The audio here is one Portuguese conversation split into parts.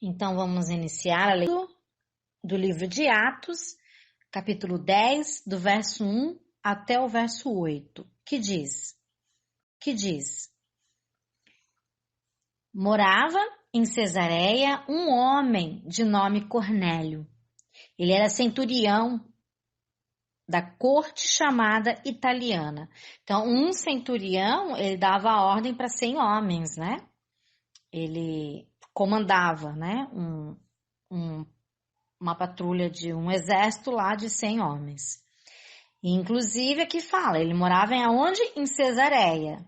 Então, vamos iniciar a leitura do livro de Atos, capítulo 10, do verso 1 até o verso 8, que diz: Morava em Cesareia um homem de nome Cornélio. Ele era centurião da corte chamada italiana. Então, um centurião, ele dava a ordem para 100 homens, né? Ele comandava, né? Uma patrulha de um exército lá de 100 homens. E, inclusive, aqui fala, ele morava em aonde? Em Cesareia.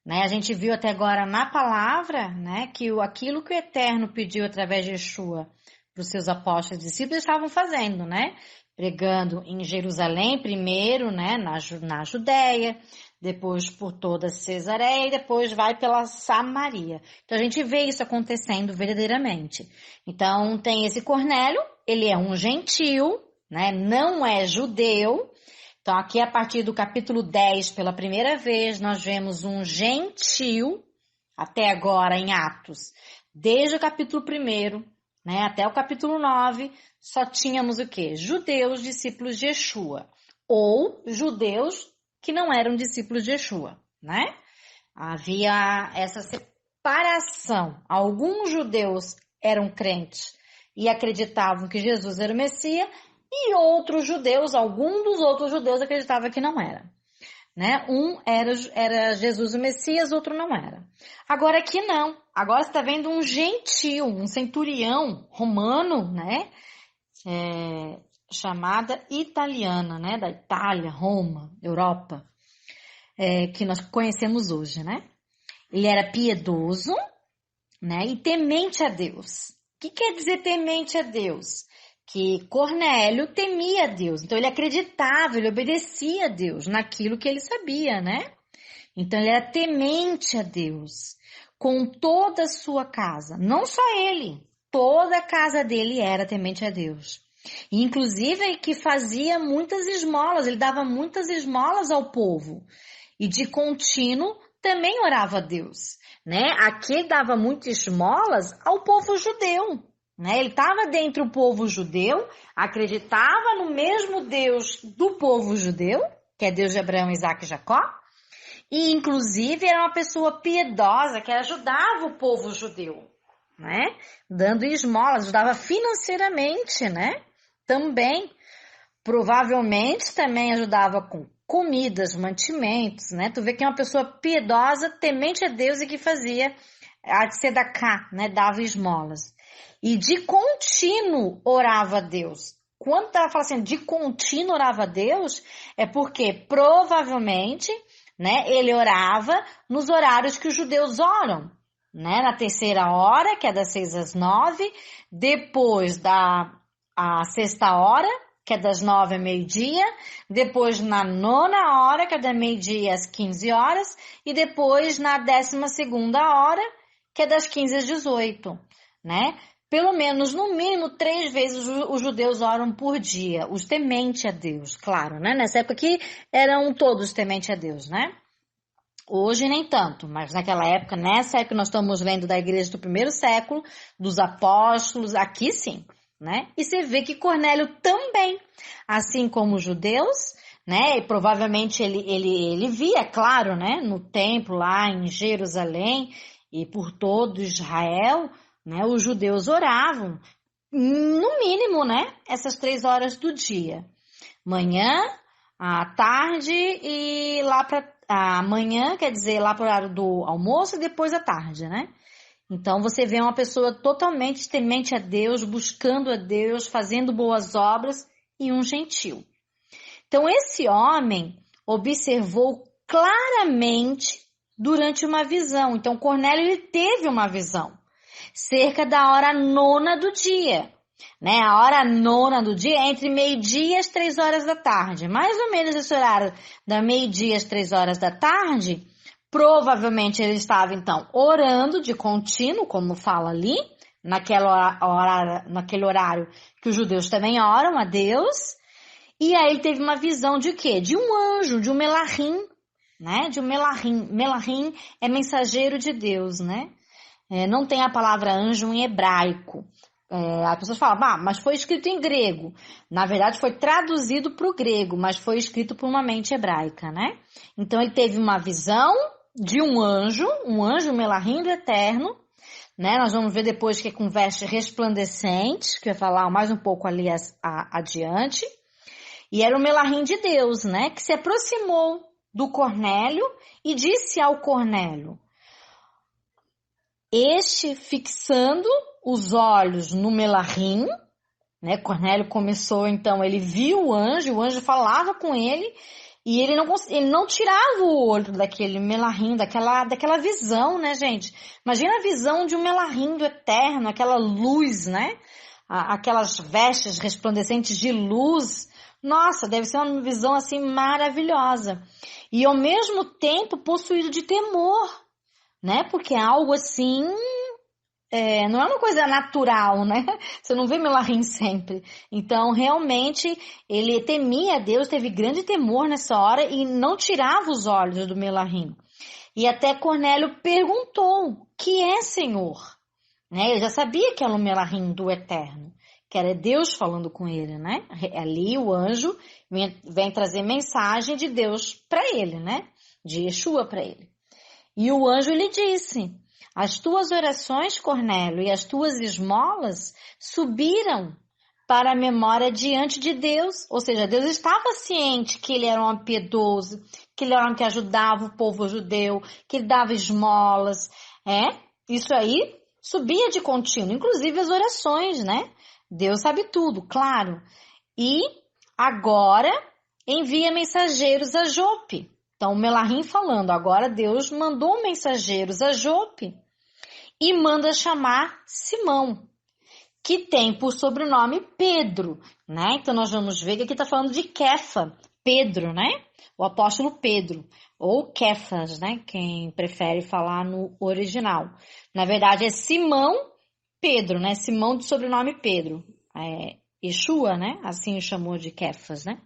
Né? A gente viu até agora na palavra, né, que aquilo que o Eterno pediu através de Yeshua para os seus apóstolos e discípulos estavam fazendo, né? Pregando em Jerusalém primeiro, né, na Judéia, depois por toda Cesareia e depois vai pela Samaria. Então a gente vê isso acontecendo verdadeiramente. Então tem esse Cornélio, ele é um gentil, né, não é judeu. Então aqui a partir do capítulo 10, pela primeira vez, nós vemos um gentil, até agora em Atos, desde o capítulo 1, né, até o capítulo 9, só tínhamos o quê? Judeus, discípulos de Yeshua, ou judeus que não eram discípulos de Yeshua, né? Havia essa separação. Alguns judeus eram crentes e acreditavam que Jesus era o Messias, e outros judeus, alguns dos outros judeus acreditavam que não era. Né? Um era Jesus o Messias, outro não era. Agora aqui não. Agora você está vendo um gentil, um centurião romano, né? Chamada italiana, né? Da Itália, Roma, Europa, que nós conhecemos hoje, né? Ele era piedoso, né? E temente a Deus. O que quer dizer temente a Deus? Que Cornélio temia a Deus, então ele acreditava, ele obedecia a Deus naquilo que ele sabia, né? Então ele era temente a Deus, com toda a sua casa, não só ele, toda a casa dele era temente a Deus. E, inclusive que fazia muitas esmolas, ele dava muitas esmolas ao povo, e de contínuo também orava a Deus, né? Aqui ele dava muitas esmolas ao povo judeu. Né? Ele estava dentro do povo judeu, acreditava no mesmo Deus do povo judeu, que é Deus de Abraão, Isaac e Jacó, e inclusive era uma pessoa piedosa que ajudava o povo judeu, né? Dando esmolas, ajudava financeiramente, né? Também, provavelmente também ajudava com comidas, mantimentos, né? Tu vê que é uma pessoa piedosa, temente a Deus e que fazia a tzedakah, né? Dava esmolas. E de contínuo orava a Deus. Quando ela fala assim, de contínuo orava a Deus, é porque provavelmente, né, ele orava nos horários que os judeus oram, né, na terceira hora, que é das 6 às 9, depois a sexta hora, que é das 9 ao meio-dia, depois na nona hora, que é da meio-dia às 15 horas, e depois na 12ª hora, que é das 15 às 18, né? Pelo menos, no mínimo, 3 vezes os judeus oram por dia, os tementes a Deus, claro, né? Nessa época aqui eram todos tementes a Deus, né? Hoje nem tanto, mas naquela época, nessa época nós estamos lendo da igreja do 1º século, dos apóstolos, aqui sim, né? E você vê que Cornélio também, assim como os judeus, né? E provavelmente ele via, claro, né? No templo lá em Jerusalém e por todo Israel, né, os judeus oravam, no mínimo, né, essas 3 horas do dia. Manhã, à tarde e lá para a manhã, quer dizer, lá para o horário do almoço e depois à tarde, né? Então você vê uma pessoa totalmente temente a Deus, buscando a Deus, fazendo boas obras e um gentil. Então esse homem observou claramente durante uma visão. Então Cornélio ele teve uma visão. Cerca da hora 9ª do dia, né? A hora 9ª do dia é entre meio-dia e as 3 horas da tarde. Mais ou menos esse horário da meio-dia às 3 horas da tarde, provavelmente ele estava então orando de contínuo, como fala ali, naquele horário que os judeus também oram a Deus. E aí ele teve uma visão de quê? De um anjo, de um melahim, né? De um melahim. Melahim é mensageiro de Deus, né? não tem a palavra anjo em hebraico. As pessoas falam, mas foi escrito em grego. Na verdade, foi traduzido para o grego, mas foi escrito por uma mente hebraica, né? Então, ele teve uma visão de um anjo Melahim do Eterno, né? Nós vamos ver depois que é com vestes resplandecentes, que eu ia falar mais um pouco ali adiante. E era o Melahim de Deus, né? Que se aproximou do Cornélio e disse ao Cornélio, este fixando os olhos no Melahim, né? Cornélio começou, então, ele viu o anjo falava com ele, e ele não tirava o olho daquele Melahim, daquela visão, né, gente? Imagina a visão de um Melahim do Eterno, aquela luz, né? Aquelas vestes resplandecentes de luz. Nossa, deve ser uma visão, assim, maravilhosa. E, ao mesmo tempo, possuído de temor, né? Porque é algo assim, não é uma coisa natural, né? Você não vê Melahim sempre. Então, realmente, ele temia a Deus, teve grande temor nessa hora e não tirava os olhos do Melahim. E até Cornélio perguntou, que é, Senhor? Né? Ele já sabia que era o Melahim do Eterno, que era Deus falando com ele, né? Ali o anjo vem trazer mensagem de Deus para ele, né? De Yeshua para ele. E o anjo lhe disse, as tuas orações, Cornélio, e as tuas esmolas subiram para a memória diante de Deus. Ou seja, Deus estava ciente que ele era um homem piedoso, que ele era um homem que ajudava o povo judeu, que ele dava esmolas. Isso aí subia de contínuo, inclusive as orações, né? Deus sabe tudo, claro. E agora envia mensageiros a Jope. Então, o Melahim falando, agora Deus mandou mensageiros a Jope e manda chamar Simão, que tem por sobrenome Pedro, né? Então, nós vamos ver que aqui está falando de Kefa, Pedro, né? O apóstolo Pedro, ou Kefas, né? Quem prefere falar no original. Na verdade, é Simão Pedro, né? Simão de sobrenome Pedro. Yeshua, né? Assim o chamou de Kefas, né?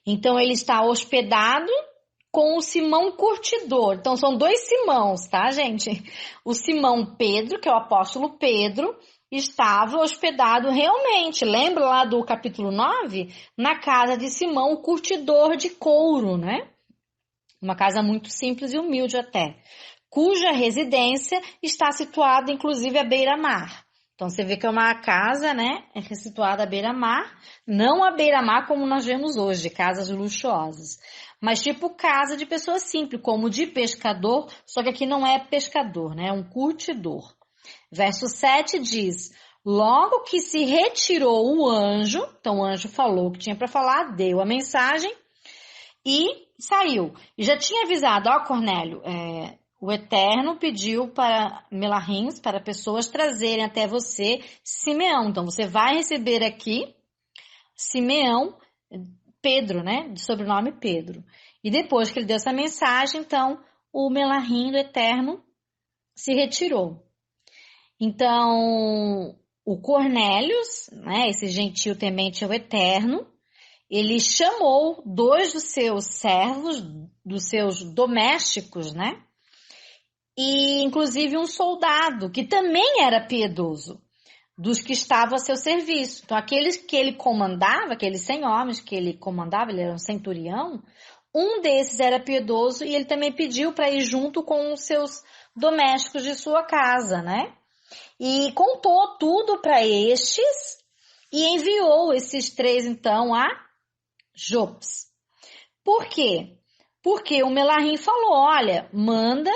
Então, ele está hospedado com o Simão Curtidor. Então, são dois Simãos, tá, gente? O Simão Pedro, que é o apóstolo Pedro, estava hospedado realmente, lembra lá do capítulo 9? Na casa de Simão, o curtidor de couro, né? Uma casa muito simples e humilde até, cuja residência está situada, inclusive, à beira-mar. Então, você vê que é uma casa, né, situada à beira-mar, não à beira-mar como nós vemos hoje, casas luxuosas, mas tipo casa de pessoa simples, como de pescador, só que aqui não é pescador, né, é um curtidor. Verso 7 diz, logo que se retirou o anjo, então o anjo falou o que tinha para falar, deu a mensagem e saiu. E já tinha avisado, Cornélio, o Eterno pediu para Melahim, para pessoas trazerem até você Simeão. Então, você vai receber aqui Simeão, Pedro, né? De sobrenome Pedro. E depois que ele deu essa mensagem, então, o Melahim do Eterno se retirou. Então, o Cornélios, né? Esse gentil temente ao Eterno, ele chamou 2 dos seus servos, dos seus domésticos, né? E, inclusive, um soldado, que também era piedoso, dos que estavam a seu serviço. Então, aqueles que ele comandava, aqueles 100 homens que ele comandava, ele era um centurião, um desses era piedoso e ele também pediu para ir junto com os seus domésticos de sua casa, né? E contou tudo para estes e enviou esses 3, então, a Jopes. Por quê? Porque o Melahim falou, olha, manda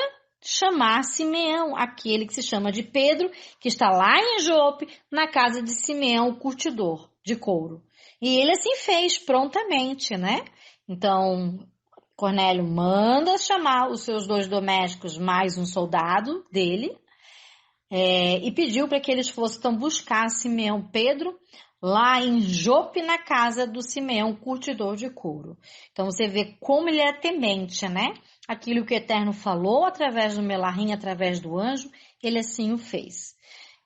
chamar Simeão, aquele que se chama de Pedro, que está lá em Jope, na casa de Simeão, o curtidor de couro. E ele assim fez prontamente, né? Então, Cornélio manda chamar os seus 2 domésticos mais um soldado dele e pediu para que eles fossem então, buscar Simeão Pedro lá em Jope, na casa do Simeão, curtidor de couro. Então, você vê como ele é temente, né? Aquilo que o Eterno falou através do Melahim, através do anjo, ele assim o fez.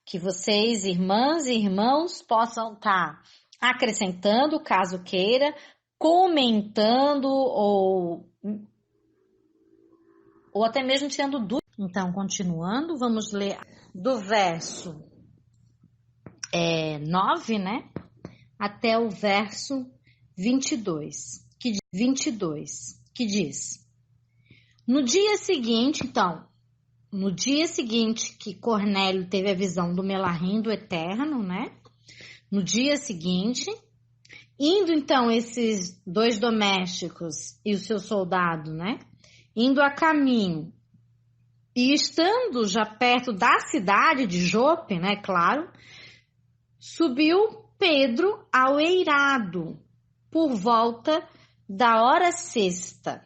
Que vocês, irmãs e irmãos, possam estar acrescentando, caso queira, comentando ou até mesmo tirando dúvidas. Então, continuando, vamos ler do verso 9, né? Até o verso 22, que diz: No dia seguinte, então, no dia seguinte que Cornélio teve a visão do Melarrim do Eterno, né? No dia seguinte, indo então esses 2 domésticos e o seu soldado, né? Indo a caminho e estando já perto da cidade de Jope, né? Claro, subiu Pedro ao eirado por volta da hora sexta.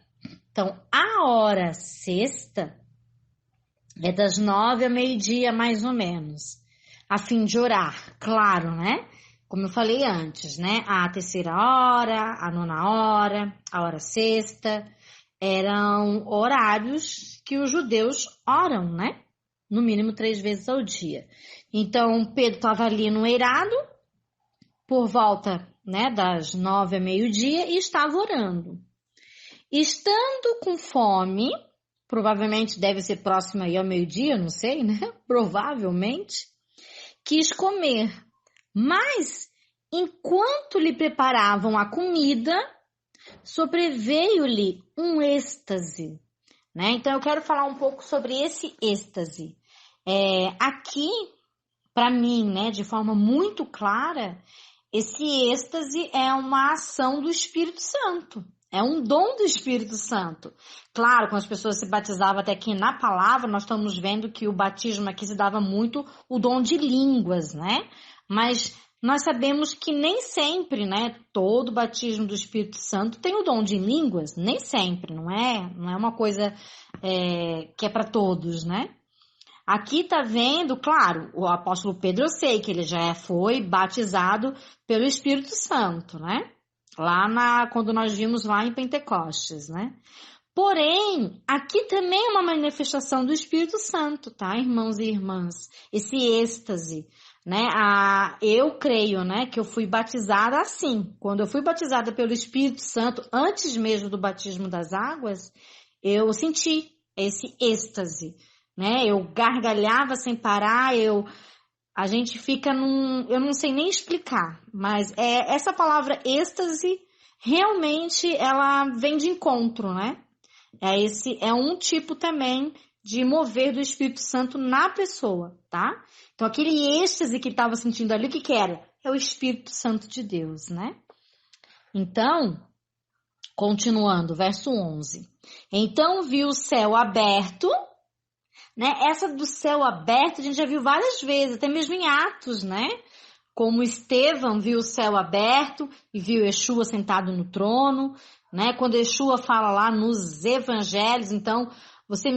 Então, a hora sexta é das 9 a meio-dia, mais ou menos, a fim de orar, claro, né? Como eu falei antes, né? A terceira hora, a nona hora, a hora sexta, eram horários que os judeus oram, né? No mínimo 3 vezes ao dia. Então, Pedro estava ali no eirado, por volta, né, das 9 a meio-dia, e estava orando. Estando com fome, provavelmente deve ser próximo aí ao meio-dia, não sei, né? Provavelmente, quis comer. Mas, enquanto lhe preparavam a comida, sobreveio-lhe um êxtase, né? Então, eu quero falar um pouco sobre esse êxtase. Aqui, para mim, né, de forma muito clara, esse êxtase é uma ação do Espírito Santo. É um dom do Espírito Santo. Claro, quando as pessoas se batizavam até aqui na palavra, nós estamos vendo que o batismo aqui se dava muito o dom de línguas, né? Mas nós sabemos que nem sempre, né? Todo batismo do Espírito Santo tem o dom de línguas. Nem sempre, não é? Não é uma coisa que é para todos, né? Aqui tá vendo, claro, o apóstolo Pedro, eu sei que ele já foi batizado pelo Espírito Santo, né? Quando nós vimos lá em Pentecostes, né? Porém, aqui também é uma manifestação do Espírito Santo, tá, irmãos e irmãs? Esse êxtase, né? Eu creio, né, que eu fui batizada assim. Quando eu fui batizada pelo Espírito Santo, antes mesmo do batismo das águas, eu senti esse êxtase, né? Eu gargalhava sem parar, a gente fica eu não sei nem explicar, mas essa palavra êxtase, realmente ela vem de encontro, né? É um tipo também de mover do Espírito Santo na pessoa, tá? Então, aquele êxtase que estava sentindo ali, o que era? É o Espírito Santo de Deus, né? Então, continuando, verso 11. Então, viu o céu aberto, né? Essa do céu aberto a gente já viu várias vezes, até mesmo em Atos, né? Como Estevão viu o céu aberto e viu Yeshua sentado no trono, né? Quando Yeshua fala lá nos evangelhos, então você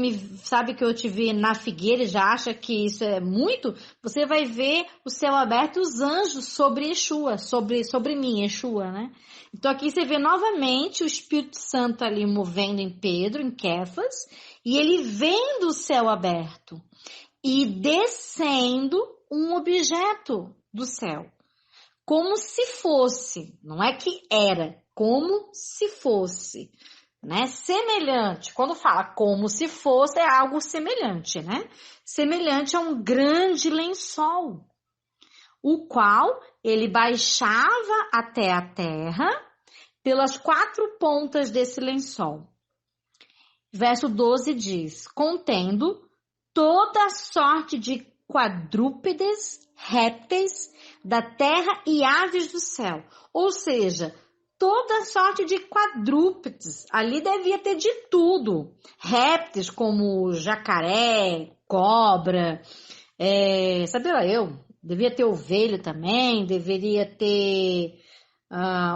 sabe que eu te vi na figueira e já acha que isso é muito? Você vai ver o céu aberto e os anjos sobre Yeshua, sobre mim, Yeshua, né? Então aqui você vê novamente o Espírito Santo ali movendo em Pedro, em Quefas, e ele vendo o céu aberto e descendo um objeto do céu, como se fosse, não é que era, como se fosse, né? Semelhante. Quando fala como se fosse, é algo semelhante, né? Semelhante a um grande lençol, o qual ele baixava até a terra pelas 4 pontas desse lençol. Verso 12 diz, contendo toda sorte de quadrúpedes, répteis da terra e aves do céu. Ou seja, toda sorte de quadrúpedes. Ali devia ter de tudo. Répteis como jacaré, cobra, sabe lá eu, devia ter ovelha também, deveria ter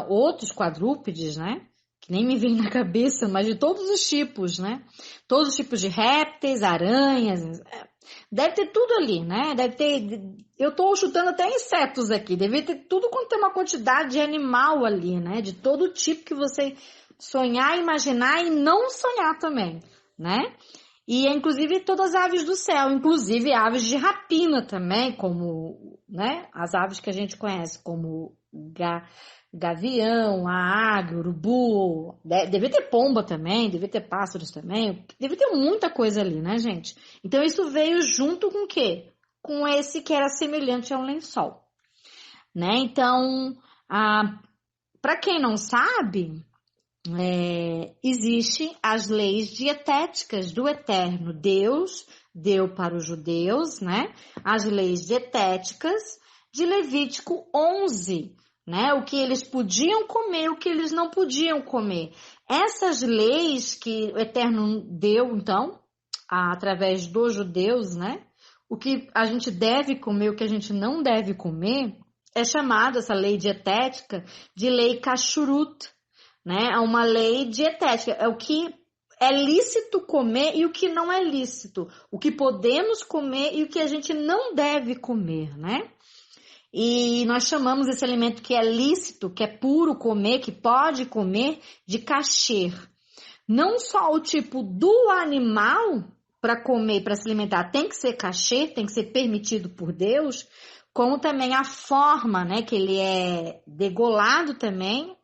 outros quadrúpedes, né? Que nem me vem na cabeça, mas de todos os tipos, né? Todos os tipos de répteis, aranhas, deve ter tudo ali, né? Deve ter, eu tô chutando até insetos aqui, deve ter tudo quanto tem uma quantidade de animal ali, né? De todo tipo que você sonhar, imaginar e não sonhar também, né? E inclusive todas as aves do céu, inclusive aves de rapina também, como, né? As aves que a gente conhece como gavião, a águia, o urubu, devia ter pomba também, devia ter pássaros também, devia ter muita coisa ali, né, gente? Então isso veio junto com o quê? Com esse que era semelhante a um lençol, né? Então, para quem não sabe, existe as leis dietéticas do Eterno. Deus deu para os judeus, né, as leis dietéticas de Levítico 11, né, o que eles podiam comer, o que eles não podiam comer. Essas leis que o Eterno deu, então, através dos judeus, né, o que a gente deve comer, o que a gente não deve comer, é chamada essa lei dietética de lei kashrut, né? É uma lei dietética, é o que é lícito comer e o que não é lícito, o que podemos comer e o que a gente não deve comer, né? E nós chamamos esse alimento que é lícito, que é puro comer, que pode comer, de kasher. Não só o tipo do animal para comer, para se alimentar, tem que ser kasher, tem que ser permitido por Deus, como também a forma, né, que ele é degolado também,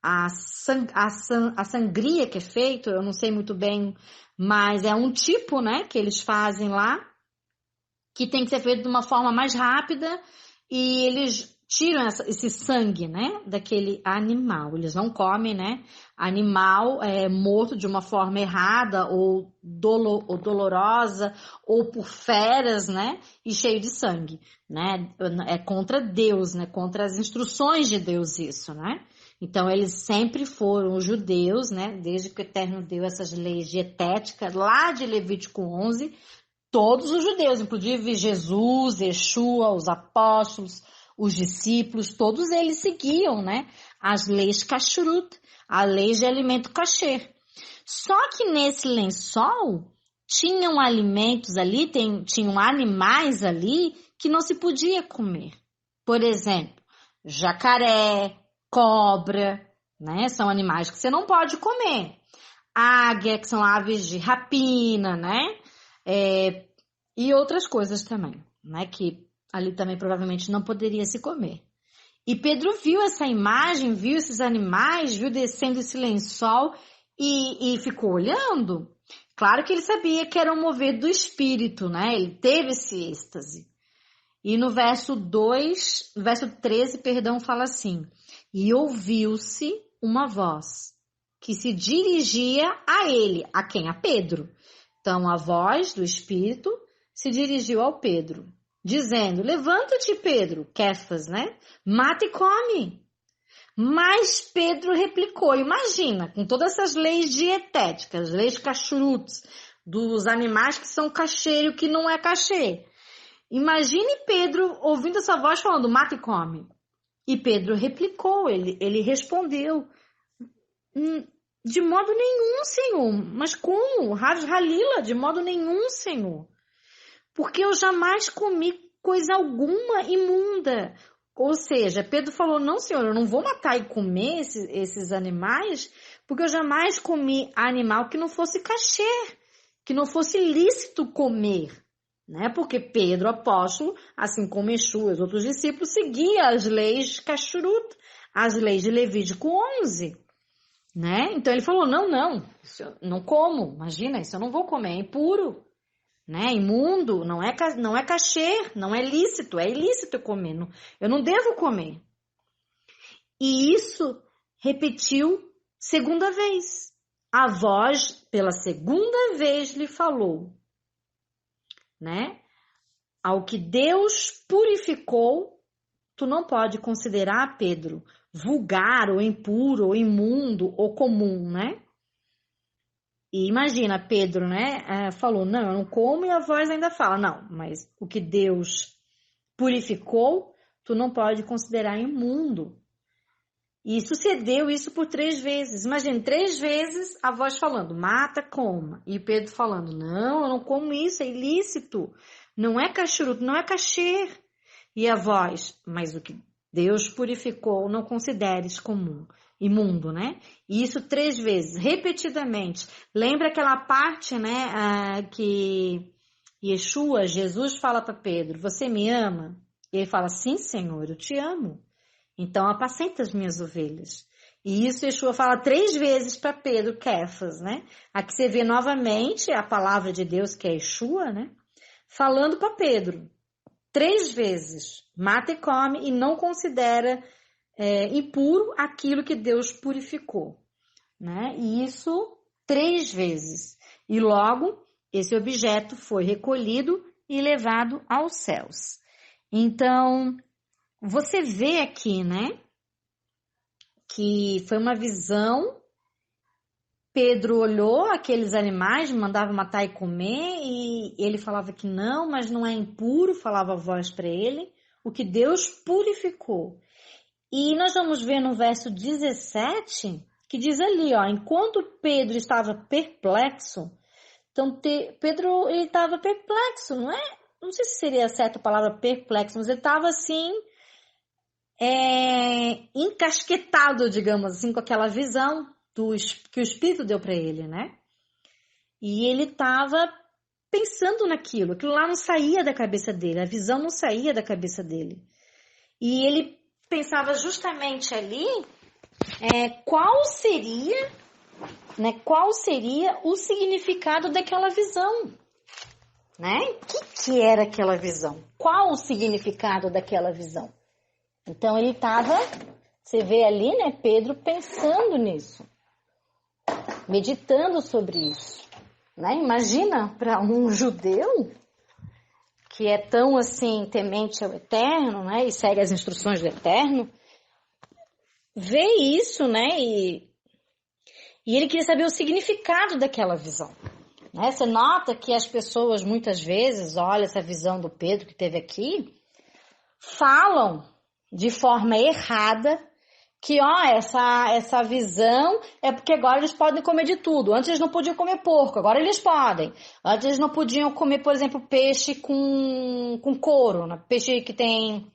a sangria que é feito, eu não sei muito bem, mas é um tipo, né, que eles fazem lá, que tem que ser feito de uma forma mais rápida e eles tiram esse sangue, né, daquele animal. Eles não comem, né, animal morto de uma forma errada ou dolorosa ou por feras, né, e cheio de sangue, né. É contra Deus, né, contra as instruções de Deus isso, né. Então, eles sempre foram os judeus, né, desde que o Eterno deu essas leis dietéticas, lá de Levítico 11, todos os judeus, inclusive Jesus, Yeshua, os apóstolos, os discípulos, todos eles seguiam, né, as leis kashrut, a lei de alimento kasher. Só que nesse lençol, tinham alimentos ali, tinham animais ali que não se podia comer. Por exemplo, jacaré, cobra, né? São animais que você não pode comer. Águia, que são aves de rapina, né? E outras coisas também, né? Que ali também provavelmente não poderia se comer. E Pedro viu essa imagem, viu esses animais, viu descendo esse lençol e ficou olhando. Claro que ele sabia que era um mover do espírito, né? Ele teve esse êxtase. E no verso 13, fala assim: e ouviu-se uma voz que se dirigia a ele. A quem? A Pedro. Então, a voz do Espírito se dirigiu ao Pedro, dizendo: levanta-te, Pedro, Kefas, né? Mata e come. Mas Pedro replicou, imagina, com todas essas leis dietéticas, leis kashrut, dos animais que são kasher e o que não é kasher. Imagine Pedro ouvindo essa voz falando, mata e come. E Pedro replicou, ele respondeu, de modo nenhum, Senhor. Mas como? Rav Halila, de modo nenhum, Senhor. Porque eu jamais comi coisa alguma imunda. Ou seja, Pedro falou, não, Senhor, eu não vou matar e comer esses animais, porque eu jamais comi animal que não fosse kasher, que não fosse lícito comer. Né? Porque Pedro, apóstolo, assim como Yeshua e os outros discípulos, seguia as leis kashrut, as leis de Levítico 11. Né? Então ele falou, não, isso eu não como, imagina, isso eu não vou comer, é impuro, né? Imundo, não é kasher, não é lícito, é ilícito comer, eu não devo comer. E isso repetiu segunda vez. A voz, pela segunda vez, lhe falou, né? Ao que Deus purificou, tu não pode considerar, Pedro, vulgar ou impuro ou imundo ou comum, né? E imagina, Pedro, né? Falou, não, eu não como, e a voz ainda fala, não, mas o que Deus purificou, tu não pode considerar imundo. E sucedeu isso por 3 vezes. Imagina, 3 vezes a voz falando, mata, coma. E Pedro falando, não, eu não como isso, é ilícito. Não é kashrut, não é kasher. E a voz, mas o que Deus purificou, não consideres comum, imundo, né? E isso 3 vezes, repetidamente. Lembra aquela parte, né, que Yeshua, Jesus fala para Pedro, você me ama? E ele fala, sim, Senhor, eu te amo. Então, apacenta as minhas ovelhas. E isso Yeshua fala 3 vezes para Pedro, Kefas, né? Aqui você vê novamente a palavra de Deus, que é Yeshua, né? Falando para Pedro, 3 vezes, mata e come e não considera impuro aquilo que Deus purificou, né? E isso 3 vezes. E logo, esse objeto foi recolhido e levado aos céus. Então, você vê aqui, né? Que foi uma visão. Pedro olhou aqueles animais, mandava matar e comer, e ele falava que não, mas não é impuro, falava a voz para ele, o que Deus purificou. E nós vamos ver no verso 17, que diz ali, ó, enquanto Pedro estava perplexo, então Pedro ele estava perplexo, não é? Não sei se seria certa a palavra perplexo, mas ele estava assim, encasquetado, digamos assim, com aquela visão que o Espírito deu para ele, né? E ele estava pensando naquilo, aquilo lá não saía da cabeça dele, a visão não saía da cabeça dele. E ele pensava justamente ali qual seria o significado daquela visão, né? O que era aquela visão? Qual o significado daquela visão? Então ele estava, você vê ali, né, Pedro pensando nisso, meditando sobre isso, né? Imagina para um judeu que é tão assim temente ao Eterno, né, e segue as instruções do Eterno, ver isso, né, e ele queria saber o significado daquela visão, né? Você nota que as pessoas muitas vezes olham essa visão do Pedro que teve aqui, falam de forma errada que essa visão é porque agora eles podem comer de tudo. Antes eles não podiam comer porco, agora eles podem. Antes eles não podiam comer, por exemplo, peixe com couro, né? Peixe que tem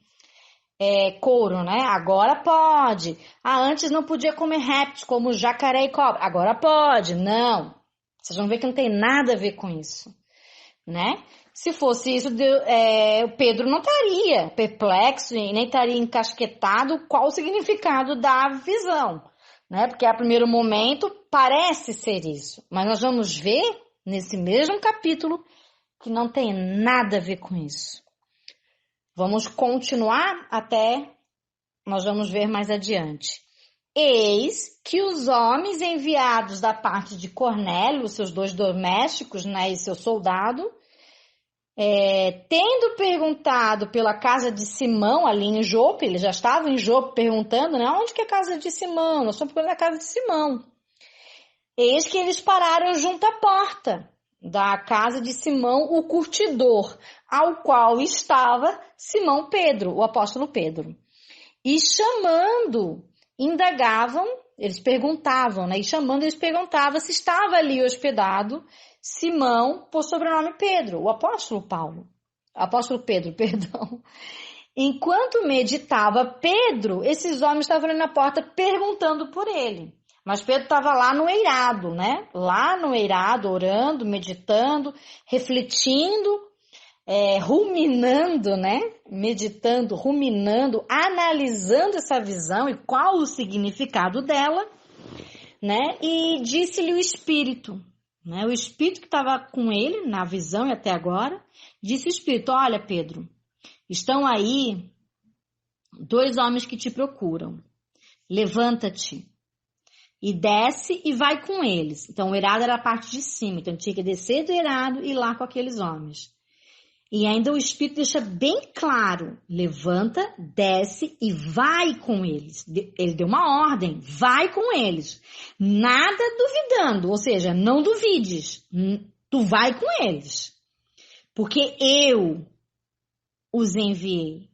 couro, né? Agora pode. Antes não podia comer répteis como jacaré e cobra, agora pode. Não, vocês vão ver que não tem nada a ver com isso, né? Se fosse isso, o Pedro não estaria perplexo e nem estaria encasquetado qual o significado da visão, né? Porque a primeiro momento parece ser isso, mas nós vamos ver nesse mesmo capítulo que não tem nada a ver com isso. Vamos continuar até nós vamos ver mais adiante. Eis que os homens enviados da parte de Cornélio, seus 2 domésticos, né, e seu soldado, tendo perguntado pela casa de Simão, ali em Jope, eles já estavam em Jope perguntando, né? Onde que é a casa de Simão? Nós estamos procurando a casa de Simão. Eis que eles pararam junto à porta da casa de Simão, o curtidor, ao qual estava Simão Pedro, o apóstolo Pedro. E chamando, indagavam, eles perguntavam, né? E chamando, eles perguntavam se estava ali hospedado Simão, por sobrenome Pedro, o apóstolo Pedro, perdão. Enquanto meditava Pedro, esses homens estavam ali na porta perguntando por ele. Mas Pedro estava lá no eirado, né? Lá no eirado, orando, meditando, refletindo, ruminando, né? Meditando, ruminando, analisando essa visão e qual o significado dela, né? E disse-lhe o Espírito, né? O Espírito que estava com ele na visão e até agora, disse o Espírito: olha, Pedro, estão aí 2 homens que te procuram. Levanta-te e desce e vai com eles. Então o eirado era a parte de cima, então tinha que descer do eirado e ir lá com aqueles homens. E ainda o Espírito deixa bem claro: levanta, desce e vai com eles. Ele deu uma ordem: vai com eles. Nada duvidando, ou seja, não duvides. Tu vai com eles. Porque eu os enviei.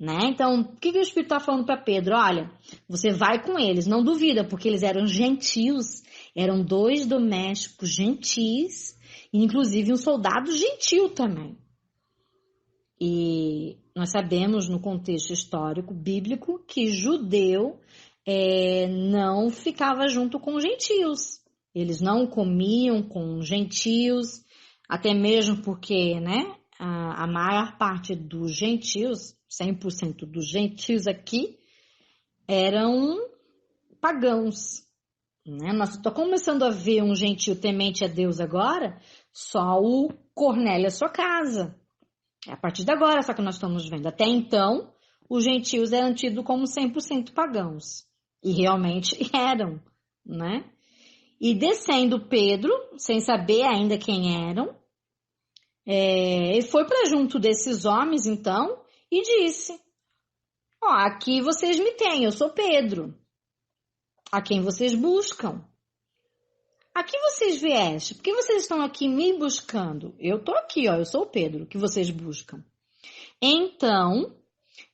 Né? Então, o que o Espírito está falando para Pedro? Olha, você vai com eles, não duvida, porque eles eram gentios. Eram 2 domésticos gentis. Inclusive um soldado gentil também. E nós sabemos no contexto histórico bíblico que judeu não ficava junto com gentios. Eles não comiam com gentios, até mesmo porque, né, a maior parte dos gentios 100% dos gentios aqui eram pagãos, né? Nós estamos começando a ver um gentio temente a Deus agora, só o Cornélio a sua casa. É a partir de agora só que nós estamos vendo. Até então, os gentios eram tidos como 100% pagãos. E realmente eram, né? E descendo Pedro, sem saber ainda quem eram, ele foi para junto desses homens, então, e disse: ó, aqui vocês me têm, eu sou Pedro, a quem vocês buscam. Aqui vocês viestem, por que vocês estão aqui me buscando? Eu estou aqui, ó, eu sou o Pedro, que vocês buscam. Então,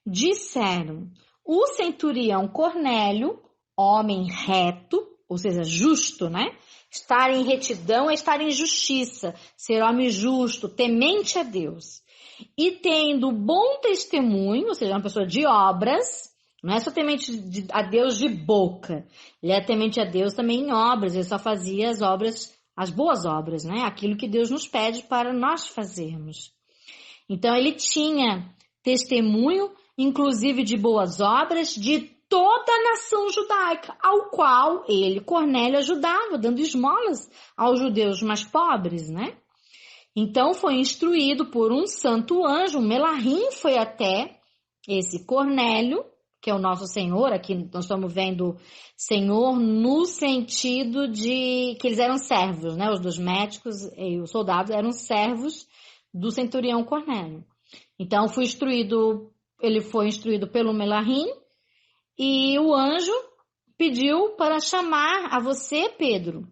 disseram: o centurião Cornélio, homem reto, ou seja, justo, né? Estar em retidão é estar em justiça, ser homem justo, temente a Deus. E tendo bom testemunho, ou seja, uma pessoa de obras, não é só temente a Deus de boca, ele é temente a Deus também em obras, ele só fazia as obras, as boas obras, né? Aquilo que Deus nos pede para nós fazermos. Então ele tinha testemunho, inclusive de boas obras, de toda a nação judaica, ao qual ele, Cornélio, ajudava, dando esmolas aos judeus mais pobres, né? Então foi instruído por um santo anjo, um Melahim foi até esse Cornélio, que é o nosso Senhor, aqui nós estamos vendo Senhor no sentido de que eles eram servos, né? Os dos médicos e os soldados eram servos do centurião Cornélio. Então ele foi instruído pelo Melahim, e o anjo pediu para chamar a você, Pedro,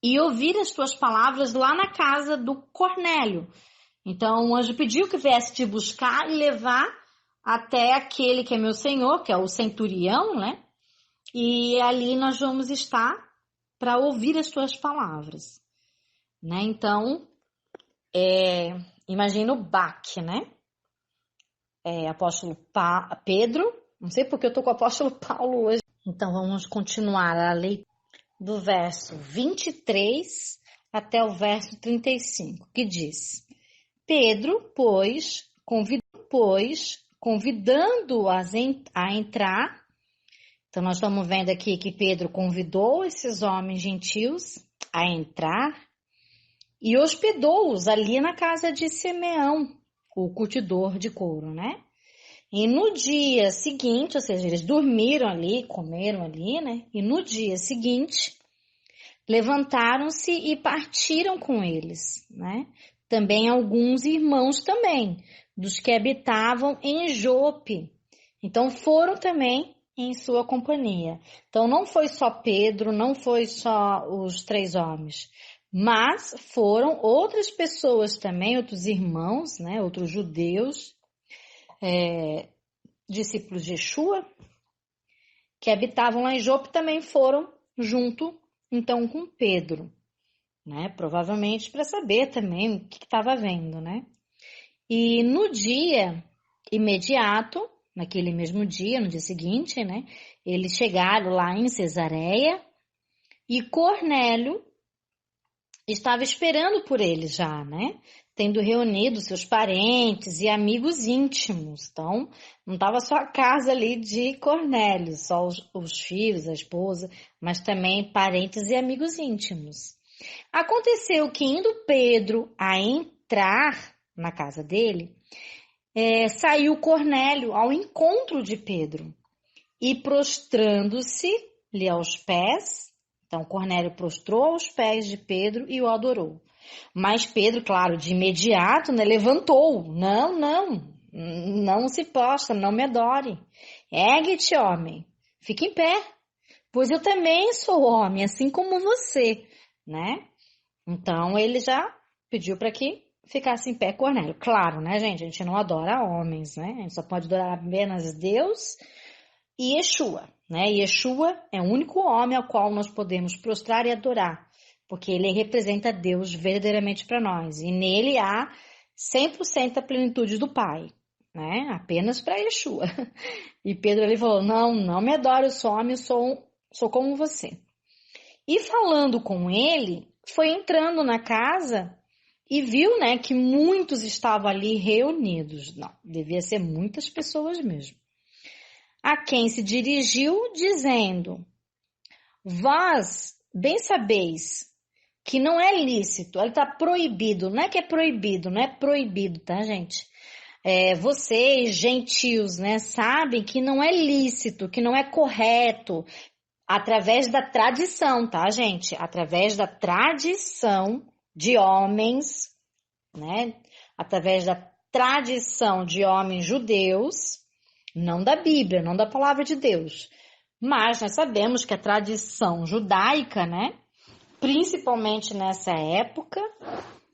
e ouvir as tuas palavras lá na casa do Cornélio. Então o anjo pediu que viesse te buscar e levar até aquele que é meu senhor, que é o centurião, né? E ali nós vamos estar para ouvir as tuas palavras, né? Então, imagina o baque, né? Apóstolo Pedro, não sei porque eu estou com o apóstolo Paulo hoje. Então, vamos continuar a leitura do verso 23 até o verso 35, que diz: Pedro, pois, convidando-as a entrar. Então, nós estamos vendo aqui que Pedro convidou esses homens gentios a entrar e hospedou-os ali na casa de Simeão, o curtidor de couro, né? E no dia seguinte, ou seja, eles dormiram ali, comeram ali, né? E no dia seguinte, levantaram-se e partiram com eles, né? Também alguns irmãos também, dos que habitavam em Jope. Então, foram também em sua companhia. Então, não foi só Pedro, não foi só os 3 homens, mas foram outras pessoas também, outros irmãos, né? Outros judeus, discípulos de Yeshua, que habitavam lá em Jope, também foram junto, então, com Pedro, né? Provavelmente para saber também o que estava havendo, né? E no dia imediato, naquele mesmo dia, no dia seguinte, né? Eles chegaram lá em Cesareia e Cornélio estava esperando por eles já, né? Tendo reunido seus parentes e amigos íntimos. Então, não estava só a casa ali de Cornélio, só os filhos, a esposa, mas também parentes e amigos íntimos. Aconteceu que, indo Pedro a entrar na casa dele, saiu Cornélio ao encontro de Pedro e, prostrando-se-lhe aos pés, então Cornélio prostrou aos pés de Pedro e o adorou. Mas Pedro, claro, de imediato, né, levantou. Não se prostra, não me adore. Ergue-te, homem, fique em pé, pois eu também sou homem, assim como você, né? Então, ele já pediu para que ficasse em pé Cornélio. Claro, né, gente? A gente não adora homens, né? A gente só pode adorar apenas Deus e Yeshua, né? Yeshua é o único homem ao qual nós podemos prostrar e adorar, porque ele representa Deus verdadeiramente para nós. E nele há 100% a plenitude do Pai, né? Apenas para Yeshua. E Pedro ali falou: não me adoro, eu sou homem, sou como você. E falando com ele, foi entrando na casa e viu, né, que muitos estavam ali reunidos. Não, devia ser muitas pessoas mesmo. A quem se dirigiu dizendo: vós bem sabeis que não é lícito, ele está proibido, não é que é proibido, não é proibido, tá, gente? Vocês, gentios, né, sabem que não é lícito, que não é correto, através da tradição, tá, gente? Através da tradição de homens, né? Através da tradição de homens judeus, não da Bíblia, não da palavra de Deus. Mas nós sabemos que a tradição judaica, né? Principalmente nessa época,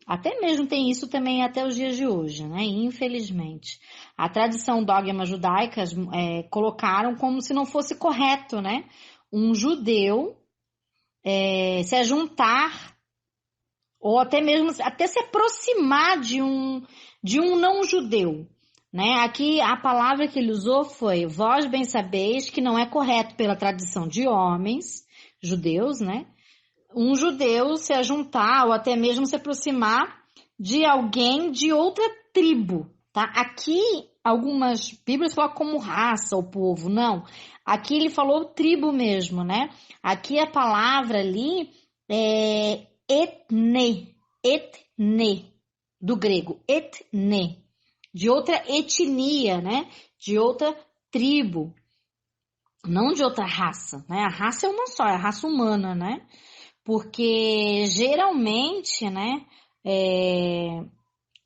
até mesmo tem isso também até os dias de hoje, né? Infelizmente. A tradição dogma judaicas colocaram como se não fosse correto, né? Um judeu se ajuntar ou até mesmo até se aproximar de um não judeu, né? Aqui a palavra que ele usou foi: vós bem sabeis que não é correto pela tradição de homens judeus, né? Um judeu se ajuntar ou até mesmo se aproximar de alguém de outra tribo, tá? Aqui algumas Bíblias falam como raça ou povo, não. Aqui ele falou tribo mesmo, né? Aqui a palavra ali é etne, do grego, etne, de outra etnia, né? De outra tribo, não de outra raça, né? A raça é uma só, é a raça humana, né? Porque geralmente, né,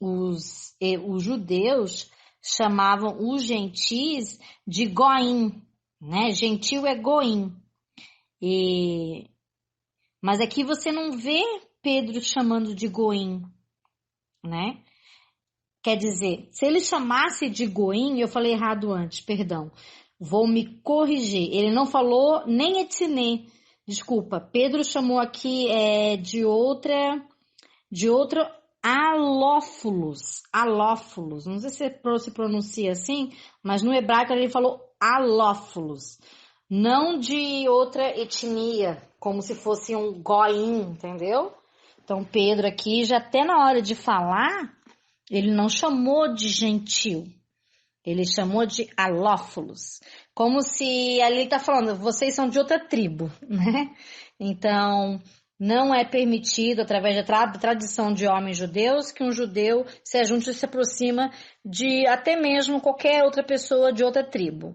os judeus chamavam os gentis de goim, né? Gentil é goim. Mas aqui você não vê Pedro chamando de goim, né? Quer dizer, se ele chamasse de goim, eu falei errado antes, perdão, vou me corrigir. Ele não falou nem etnê. Desculpa, Pedro chamou aqui de outro alófilos, não sei se pronuncia assim, mas no hebraico ele falou alófilos, não de outra etnia, como se fosse um goim, entendeu? Então Pedro aqui, já até na hora de falar, ele não chamou de gentil, ele chamou de alófilos, como se ali está falando, vocês são de outra tribo, né? Então, não é permitido, através da tradição de homens judeus, que um judeu se ajunte e se aproxima de até mesmo qualquer outra pessoa de outra tribo,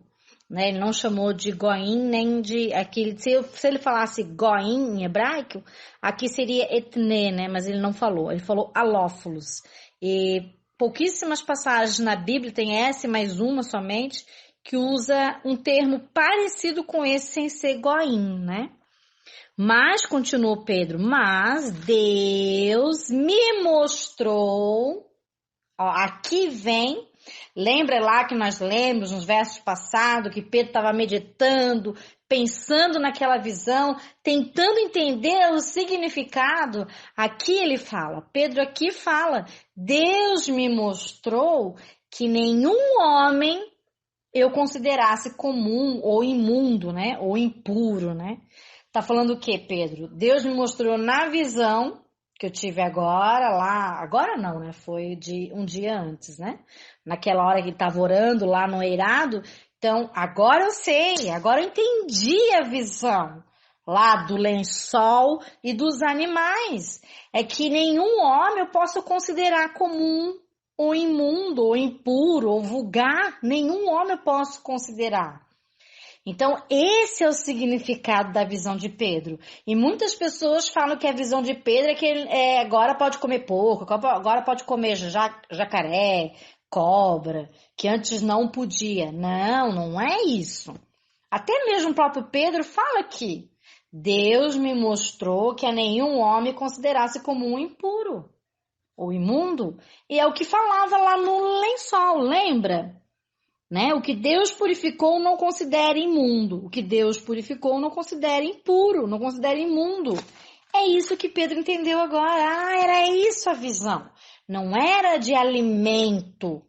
né? Ele não chamou de goim, nem de aquele. Se ele falasse goim em hebraico, aqui seria etne, né? Mas ele não falou, ele falou alófilos. E pouquíssimas passagens na Bíblia, tem essa e mais uma somente, que usa um termo parecido com esse sem ser goim, né? Mas, continuou Pedro, mas Deus me mostrou, ó, aqui vem, lembra lá que nós lemos nos versos passados que Pedro estava meditando, pensando naquela visão, tentando entender o significado. Aqui ele fala, Pedro aqui fala, Deus me mostrou que nenhum homem eu considerasse comum ou imundo, né? Ou impuro, né? Tá falando o quê, Pedro? Deus me mostrou na visão que eu tive agora não, né? Foi de um dia antes, né? Naquela hora que ele estava orando lá no eirado. Então, agora eu sei, agora eu entendi a visão lá do lençol e dos animais. É que nenhum homem eu posso considerar comum ou imundo, ou impuro, ou vulgar, nenhum homem eu posso considerar. Então, esse é o significado da visão de Pedro. E muitas pessoas falam que a visão de Pedro é que ele agora pode comer porco, agora pode comer jacaré, cobra, que antes não podia. Não, não é isso. Até mesmo o próprio Pedro fala aqui, Deus me mostrou que a nenhum homem considerasse como um impuro ou imundo, e é o que falava lá no lençol, lembra? Né? O que Deus purificou não considere imundo, o que Deus purificou não considere impuro, não considere imundo. É isso que Pedro entendeu agora. Era isso a visão. Não era de alimento.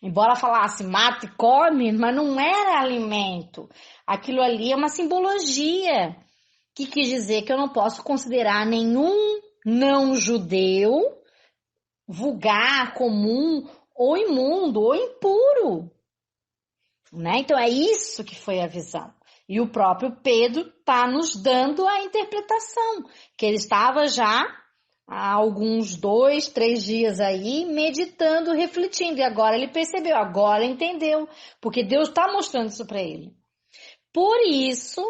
Embora falasse mata e come, mas não era alimento. Aquilo ali é uma simbologia que quis dizer que eu não posso considerar nenhum não judeu vulgar, comum, ou imundo, ou impuro. Né? Então, é isso que foi a visão. E o próprio Pedro está nos dando a interpretação, que ele estava já há alguns 2, 3 dias aí, meditando, refletindo. E agora ele percebeu, agora entendeu, porque Deus está mostrando isso para ele. Por isso,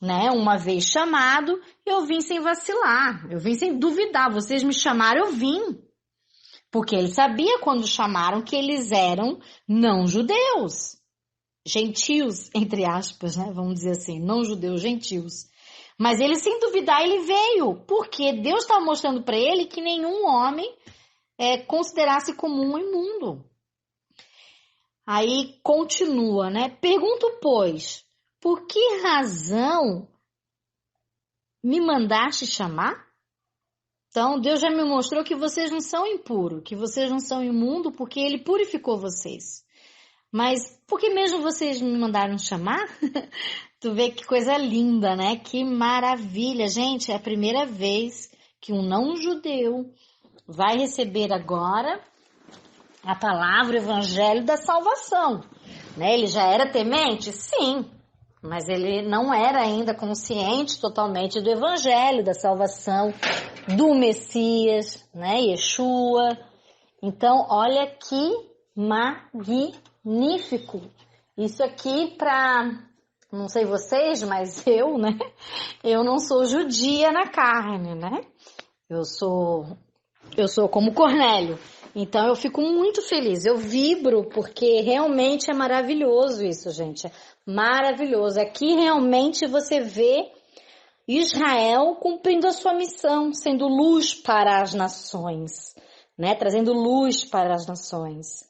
né, uma vez chamado, eu vim sem vacilar, eu vim sem duvidar. Vocês me chamaram, eu vim. Porque ele sabia quando chamaram que eles eram não judeus. Gentios, entre aspas, né? Vamos dizer assim, não judeus, gentios. Mas ele, sem duvidar, ele veio, porque Deus estava mostrando para ele que nenhum homem considerasse comum o imundo. Aí continua, né? Pergunto, pois, por que razão me mandaste chamar? Então, Deus já me mostrou que vocês não são impuros, que vocês não são imundos, porque Ele purificou vocês. Mas por que mesmo vocês me mandaram chamar? Tu vê que coisa linda, né? Que maravilha. Gente, é a primeira vez que um não-judeu vai receber agora a palavra, o evangelho da salvação. Né? Ele já era temente? Sim. Mas ele não era ainda consciente totalmente do evangelho, da salvação, do Messias, né? Yeshua. Então, olha que magnífico. Isso aqui não sei vocês, mas eu, né? Eu não sou judia na carne, né? Eu sou como Cornélio. Então, eu fico muito feliz. Eu vibro, porque realmente é maravilhoso isso, gente. Maravilhoso. Aqui realmente você vê Israel cumprindo a sua missão, sendo luz para as nações, né? Trazendo luz para as nações.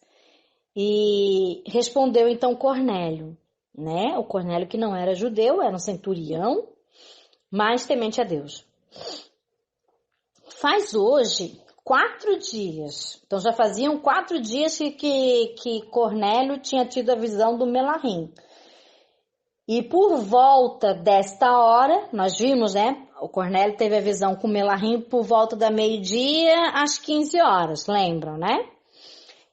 E respondeu então Cornélio, né? O Cornélio que não era judeu, era um centurião, mas temente a Deus. Faz hoje 4 dias, então já faziam 4 dias que Cornélio tinha tido a visão do Melahim. E por volta desta hora, nós vimos, né? O Cornélio teve a visão com o Melahim por volta da meio-dia às 15 horas, lembram, né?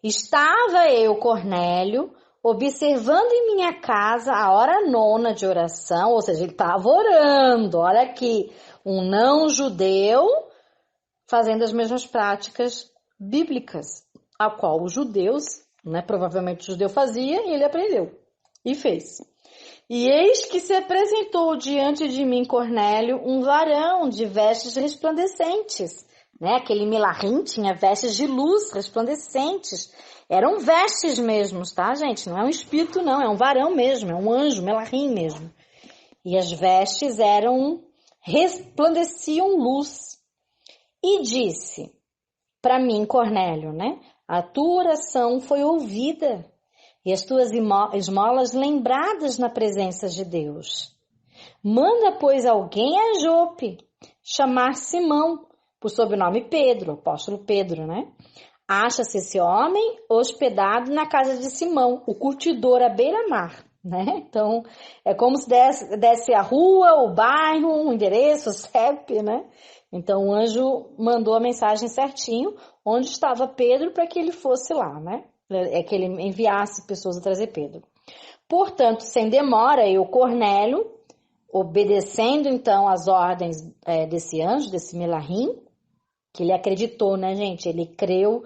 Estava eu, Cornélio, observando em minha casa a hora 9 de oração, ou seja, ele estava orando, olha aqui, um não-judeu fazendo as mesmas práticas bíblicas, a qual os judeus, né, provavelmente o judeu fazia e ele aprendeu e fez. E eis que se apresentou diante de mim, Cornélio, um varão de vestes resplandecentes, né? Aquele Melahim tinha vestes de luz resplandecentes. Eram vestes mesmo, tá, gente? Não é um espírito, não. É um varão mesmo, é um anjo, Melahim mesmo. E as vestes resplandeciam luz. E disse para mim, Cornélio, né? A tua oração foi ouvida e as tuas esmolas lembradas na presença de Deus. Manda, pois, alguém a Jope, chamar Simão, por sobrenome Pedro, apóstolo Pedro, né? Acha-se esse homem hospedado na casa de Simão, o curtidor à beira-mar, né? Então, é como se desse a rua, o bairro, o endereço, o CEP, né? Então, o anjo mandou a mensagem certinho onde estava Pedro para que ele fosse lá, né? É que ele enviasse pessoas a trazer Pedro. Portanto, sem demora, eu, Cornélio, obedecendo então as ordens desse anjo, desse Melahim, que ele acreditou, né, gente? Ele creu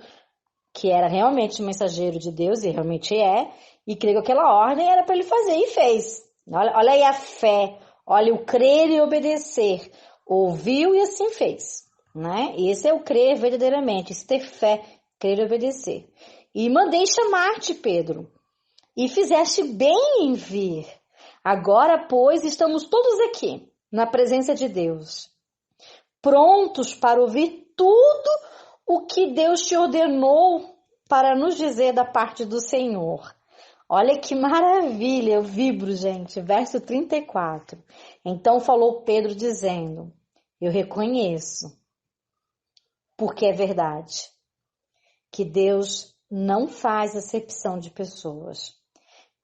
que era realmente um mensageiro de Deus, e realmente é, e creu que aquela ordem era para ele fazer, e fez. Olha aí a fé, olha o crer e obedecer. Ouviu e assim fez, né? Esse é o crer verdadeiramente, esse ter fé, crer e obedecer. E mandei chamar-te, Pedro, e fizeste bem em vir. Agora, pois, estamos todos aqui, na presença de Deus, prontos para ouvir tudo o que Deus te ordenou para nos dizer da parte do Senhor. Olha que maravilha, eu vibro, gente. Verso 34. Então falou Pedro dizendo, eu reconheço, porque é verdade, que Deus não faz acepção de pessoas.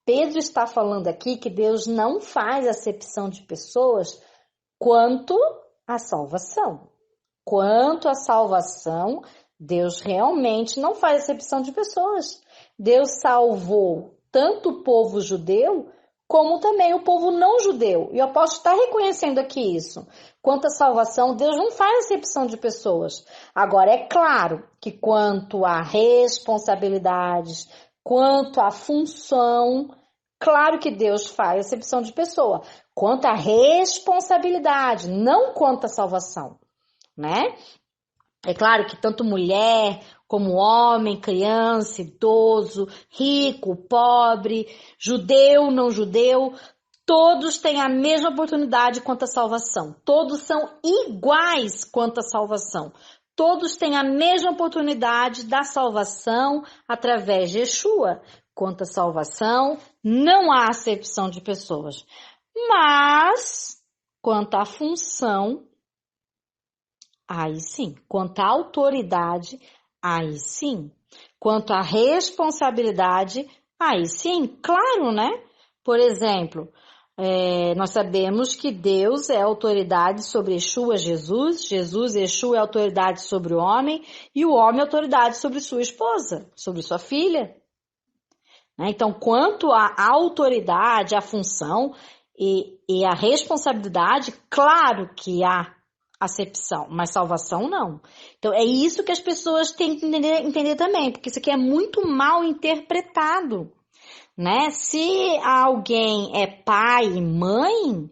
Pedro está falando aqui que Deus não faz acepção de pessoas quanto à salvação. Quanto à salvação, Deus realmente não faz acepção de pessoas. Deus salvou tanto o povo judeu como também o povo não judeu. E eu posso estar reconhecendo aqui isso. Quanto à salvação, Deus não faz acepção de pessoas. Agora, é claro que quanto a responsabilidades, quanto à função, claro que Deus faz acepção de pessoa. Quanto à responsabilidade, não quanto à salvação, né? É claro que tanto mulher como homem, criança, idoso, rico, pobre, judeu, não judeu, todos têm a mesma oportunidade quanto à salvação. Todos são iguais quanto à salvação. Todos têm a mesma oportunidade da salvação através de Yeshua. Quanto à salvação, não há acepção de pessoas. Mas, quanto à função, aí sim. Quanto à autoridade, aí sim. Quanto à responsabilidade, aí sim, claro, né? Por exemplo, nós sabemos que Deus é autoridade sobre Yeshua, Jesus. Yeshua é autoridade sobre o homem. E o homem é autoridade sobre sua esposa, sobre sua filha. Então, quanto à autoridade, à função e à responsabilidade, claro que há acepção, mas salvação não. Então, é isso que as pessoas têm que entender também, porque isso aqui é muito mal interpretado, né? Se alguém é pai e mãe,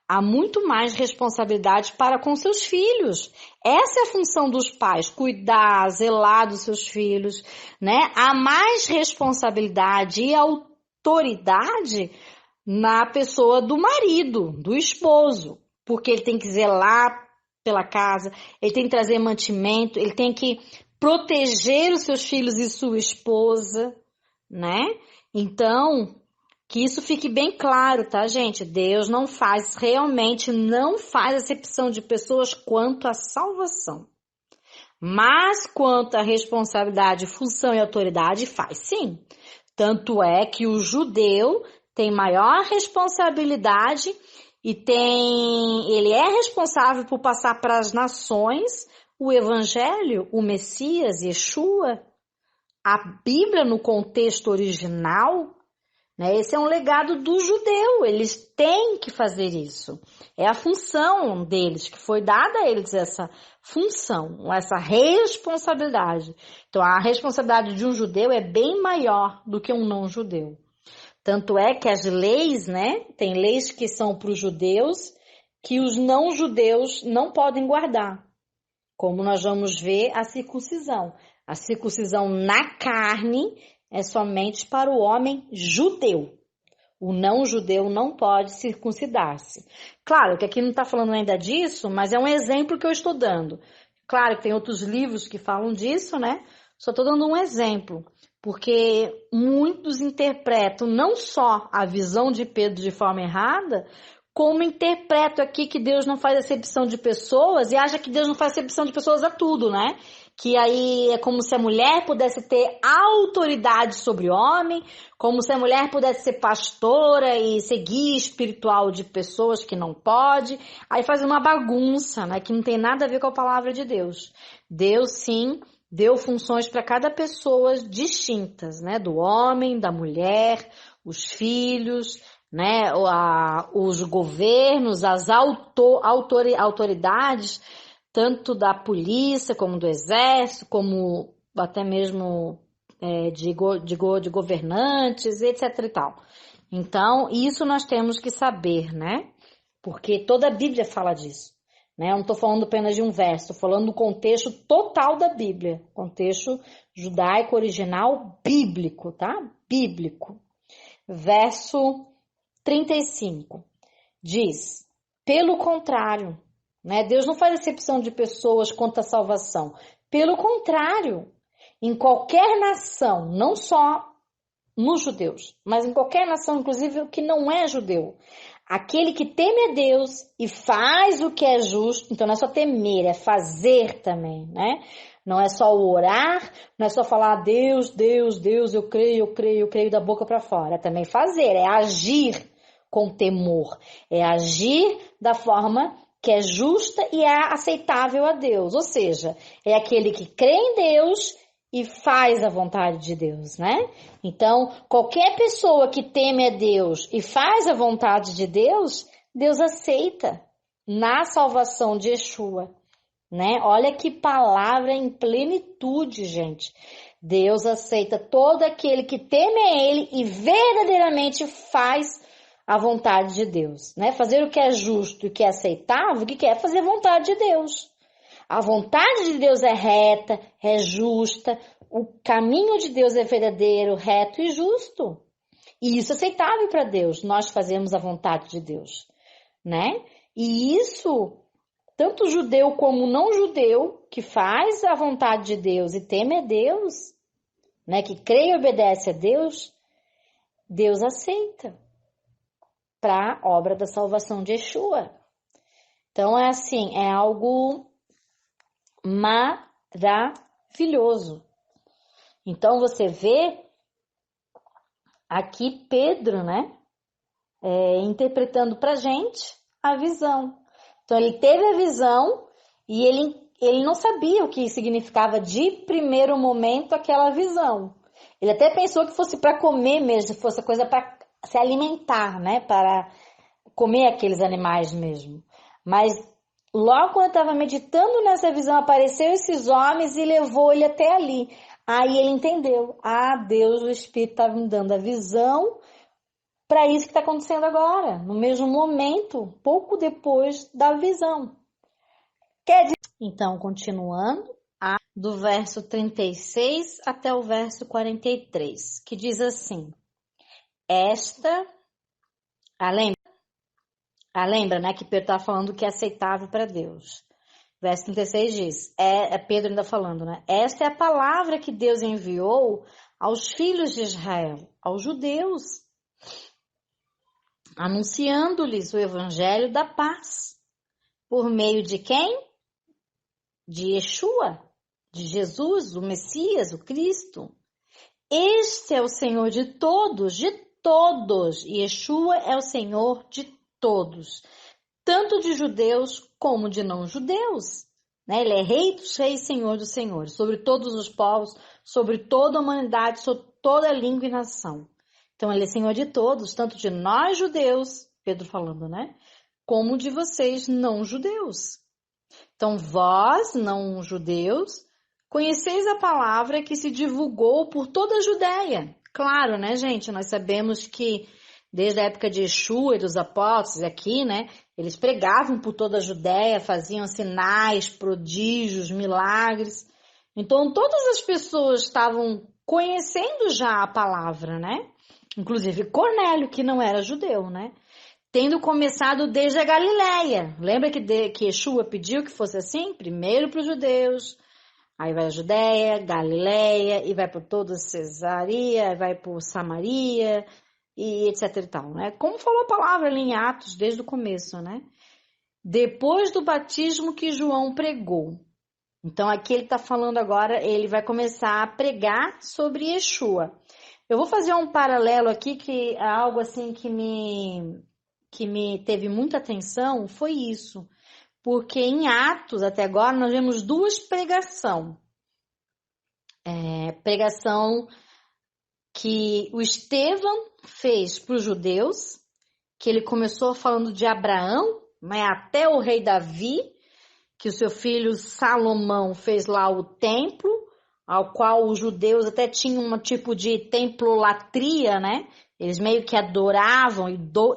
há muito mais responsabilidade para com seus filhos. Essa é a função dos pais, cuidar, zelar dos seus filhos, né? Há mais responsabilidade e autoridade na pessoa do marido, do esposo, porque ele tem que zelar pela casa, ele tem que trazer mantimento, ele tem que proteger os seus filhos e sua esposa, né? Então, que isso fique bem claro, tá, gente? Deus realmente não faz acepção de pessoas quanto à salvação. Mas quanto à responsabilidade, função e autoridade, faz sim. Tanto é que o judeu tem maior responsabilidade e ele é responsável por passar para as nações o Evangelho, o Messias, Yeshua, a Bíblia no contexto original, né? Esse é um legado do judeu, eles têm que fazer isso. É a função deles, que foi dada a eles essa função, essa responsabilidade. Então, a responsabilidade de um judeu é bem maior do que um não judeu. Tanto é que as leis, né? Tem leis que são para os judeus que os não judeus não podem guardar. Como nós vamos ver a circuncisão. A circuncisão na carne é somente para o homem judeu. O não judeu não pode circuncidar-se. Claro que aqui não está falando ainda disso, mas é um exemplo que eu estou dando. Claro que tem outros livros que falam disso, né? Só estou dando um exemplo. Porque muitos interpretam não só a visão de Pedro de forma errada, como interpretam aqui que Deus não faz acepção de pessoas e acha que Deus não faz acepção de pessoas a tudo, né? Que aí é como se a mulher pudesse ter autoridade sobre o homem, como se a mulher pudesse ser pastora e ser guia espiritual de pessoas que não pode. Aí faz uma bagunça, né? Que não tem nada a ver com a palavra de Deus. Deus, sim, deu funções para cada pessoa distintas, né? Do homem, da mulher, os filhos, né? Os governos, as autoridades, tanto da polícia como do exército, como até mesmo de governantes, etc e tal. Então, isso nós temos que saber, né? Porque toda a Bíblia fala disso. Né? Eu não estou falando apenas de um verso, estou falando do contexto total da Bíblia. Contexto judaico original bíblico, tá? Bíblico. Verso 35. Diz, pelo contrário, né? Deus não faz acepção de pessoas quanto à salvação. Pelo contrário, em qualquer nação, não só nos judeus, mas em qualquer nação, inclusive o que não é judeu, aquele que teme a Deus e faz o que é justo, então não é só temer, é fazer também, né? Não é só orar, não é só falar Deus, Deus, Deus, eu creio da boca para fora. É também fazer, é agir com temor, é agir da forma que é justa e é aceitável a Deus. Ou seja, é aquele que crê em Deus e faz a vontade de Deus, né? Então, qualquer pessoa que teme a Deus e faz a vontade de Deus, Deus aceita na salvação de Yeshua, né? Olha que palavra em plenitude, gente. Deus aceita todo aquele que teme a Ele e verdadeiramente faz a vontade de Deus, né? Fazer o que é justo e o que é aceitável, o que é fazer a vontade de Deus. A vontade de Deus é reta, é justa, o caminho de Deus é verdadeiro, reto e justo. E isso é aceitável para Deus, nós fazemos a vontade de Deus, né? E isso, tanto judeu como não judeu, que faz a vontade de Deus e teme a Deus, né? Que crê e obedece a Deus, Deus aceita para a obra da salvação de Yeshua. Então é assim, é algo maravilhoso. Então você vê aqui Pedro, né, interpretando para gente a visão. Então ele teve a visão e ele não sabia o que significava de primeiro momento aquela visão. Ele até pensou que fosse para comer mesmo, fosse coisa para se alimentar, né, para comer aqueles animais mesmo. Mas logo quando eu estava meditando nessa visão, apareceu esses homens e levou ele até ali. Aí ele entendeu. Deus, o Espírito estava me dando a visão para isso que está acontecendo agora. No mesmo momento, pouco depois da visão. Então, continuando, do verso 36 até o verso 43, que diz assim: lembra, né, que Pedro está falando que é aceitável para Deus. Verso 36 diz, Pedro ainda falando, né? Esta é a palavra que Deus enviou aos filhos de Israel, aos judeus, anunciando-lhes o evangelho da paz. Por meio de quem? De Yeshua, de Jesus, o Messias, o Cristo. Este é o Senhor de todos, e Yeshua é o Senhor de todos, tanto de judeus como de não-judeus. Né? Ele é Rei dos Reis, Senhor dos Senhores, sobre todos os povos, sobre toda a humanidade, sobre toda a língua e nação. Então, ele é Senhor de todos, tanto de nós judeus, Pedro falando, né? Como de vocês não-judeus. Então, vós, não-judeus, conheceis a palavra que se divulgou por toda a Judéia. Claro, né, gente? Nós sabemos que desde a época de Yeshua e dos apóstolos aqui, né? Eles pregavam por toda a Judéia, faziam sinais, prodígios, milagres. Então, todas as pessoas estavam conhecendo já a palavra, né? Inclusive Cornélio, que não era judeu, né? Tendo começado desde a Galileia. Lembra que Yeshua pediu que fosse assim? Primeiro para os judeus, aí vai a Judéia, Galileia, e vai por toda Cesaria, vai por Samaria, e etc e tal, né? Como falou a palavra ali em Atos, desde o começo, né? Depois do batismo que João pregou. Então, aqui ele está falando agora, ele vai começar a pregar sobre Yeshua. Eu vou fazer um paralelo aqui, que é algo assim que me teve muita atenção, foi isso. Porque em Atos, até agora, nós vemos duas pregações. Pregação que o Estevão fez para os judeus, que ele começou falando de Abraão, né, até o rei Davi, que o seu filho Salomão fez lá o templo, ao qual os judeus até tinham um tipo de templolatria, né? Eles meio que adoravam,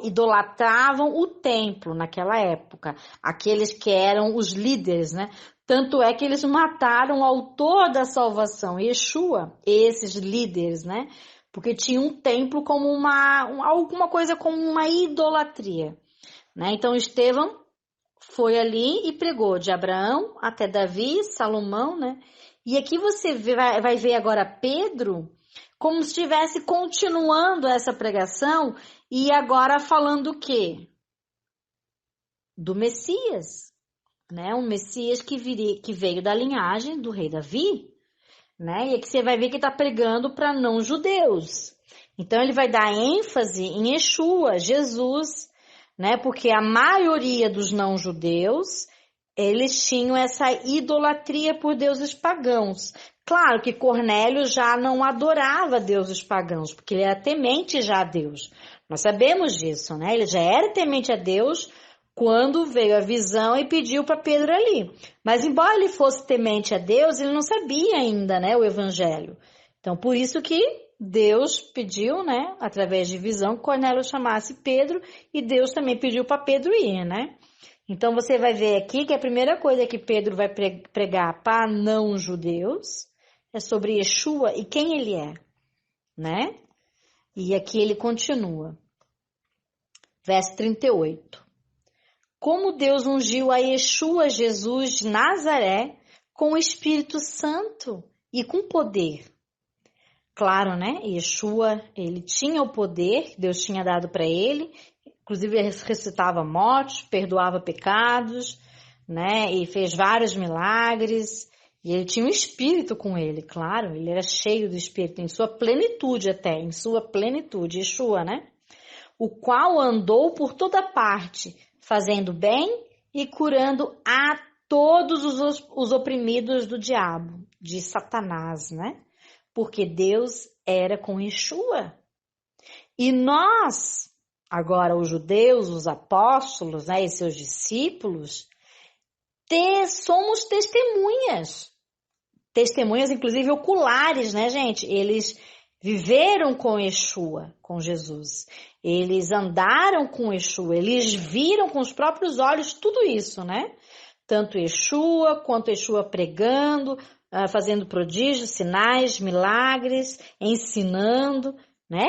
idolatravam o templo naquela época, aqueles que eram os líderes, né? Tanto é que eles mataram o autor da salvação, Yeshua, esses líderes, né? Porque tinha um templo como alguma coisa como uma idolatria, né? Então Estevão foi ali e pregou de Abraão até Davi, Salomão, né? E aqui você vai ver agora Pedro como se estivesse continuando essa pregação e agora falando o quê? Do Messias, né? Um Messias que veio da linhagem do rei Davi, né? E aqui você vai ver que está pregando para não-judeus. Então ele vai dar ênfase em Yeshua, Jesus, né? Porque a maioria dos não-judeus, eles tinham essa idolatria por deuses pagãos. Claro que Cornélio já não adorava deuses pagãos, porque ele era temente já a Deus. Nós sabemos disso, né? Ele já era temente a Deus quando veio a visão e pediu para Pedro ali. Mas embora ele fosse temente a Deus, ele não sabia ainda, né, o evangelho. Então, por isso que Deus pediu, né, através de visão, que Cornélio chamasse Pedro, e Deus também pediu para Pedro ir, né? Então, você vai ver aqui que a primeira coisa que Pedro vai pregar para não-judeus é sobre Yeshua e quem ele é, né? E aqui ele continua. Verso 38. Como Deus ungiu a Yeshua, Jesus de Nazaré, com o Espírito Santo e com poder. Claro, né? Yeshua, ele tinha o poder que Deus tinha dado para ele, inclusive ele ressuscitava mortos, perdoava pecados, né? E fez vários milagres. E ele tinha um Espírito com ele, claro, ele era cheio do Espírito, em sua plenitude até, em sua plenitude, Yeshua, né? O qual andou por toda parte, fazendo bem e curando a todos os oprimidos do diabo, de Satanás, né? Porque Deus era com Yeshua. E nós, agora os judeus, os apóstolos, né, e seus discípulos, somos testemunhas. Testemunhas, inclusive, oculares, né, gente? Eles viveram com Yeshua, com Jesus. Eles andaram com Yeshua, eles viram com os próprios olhos tudo isso, né? Tanto Yeshua, quanto Yeshua pregando, fazendo prodígios, sinais, milagres, ensinando, né?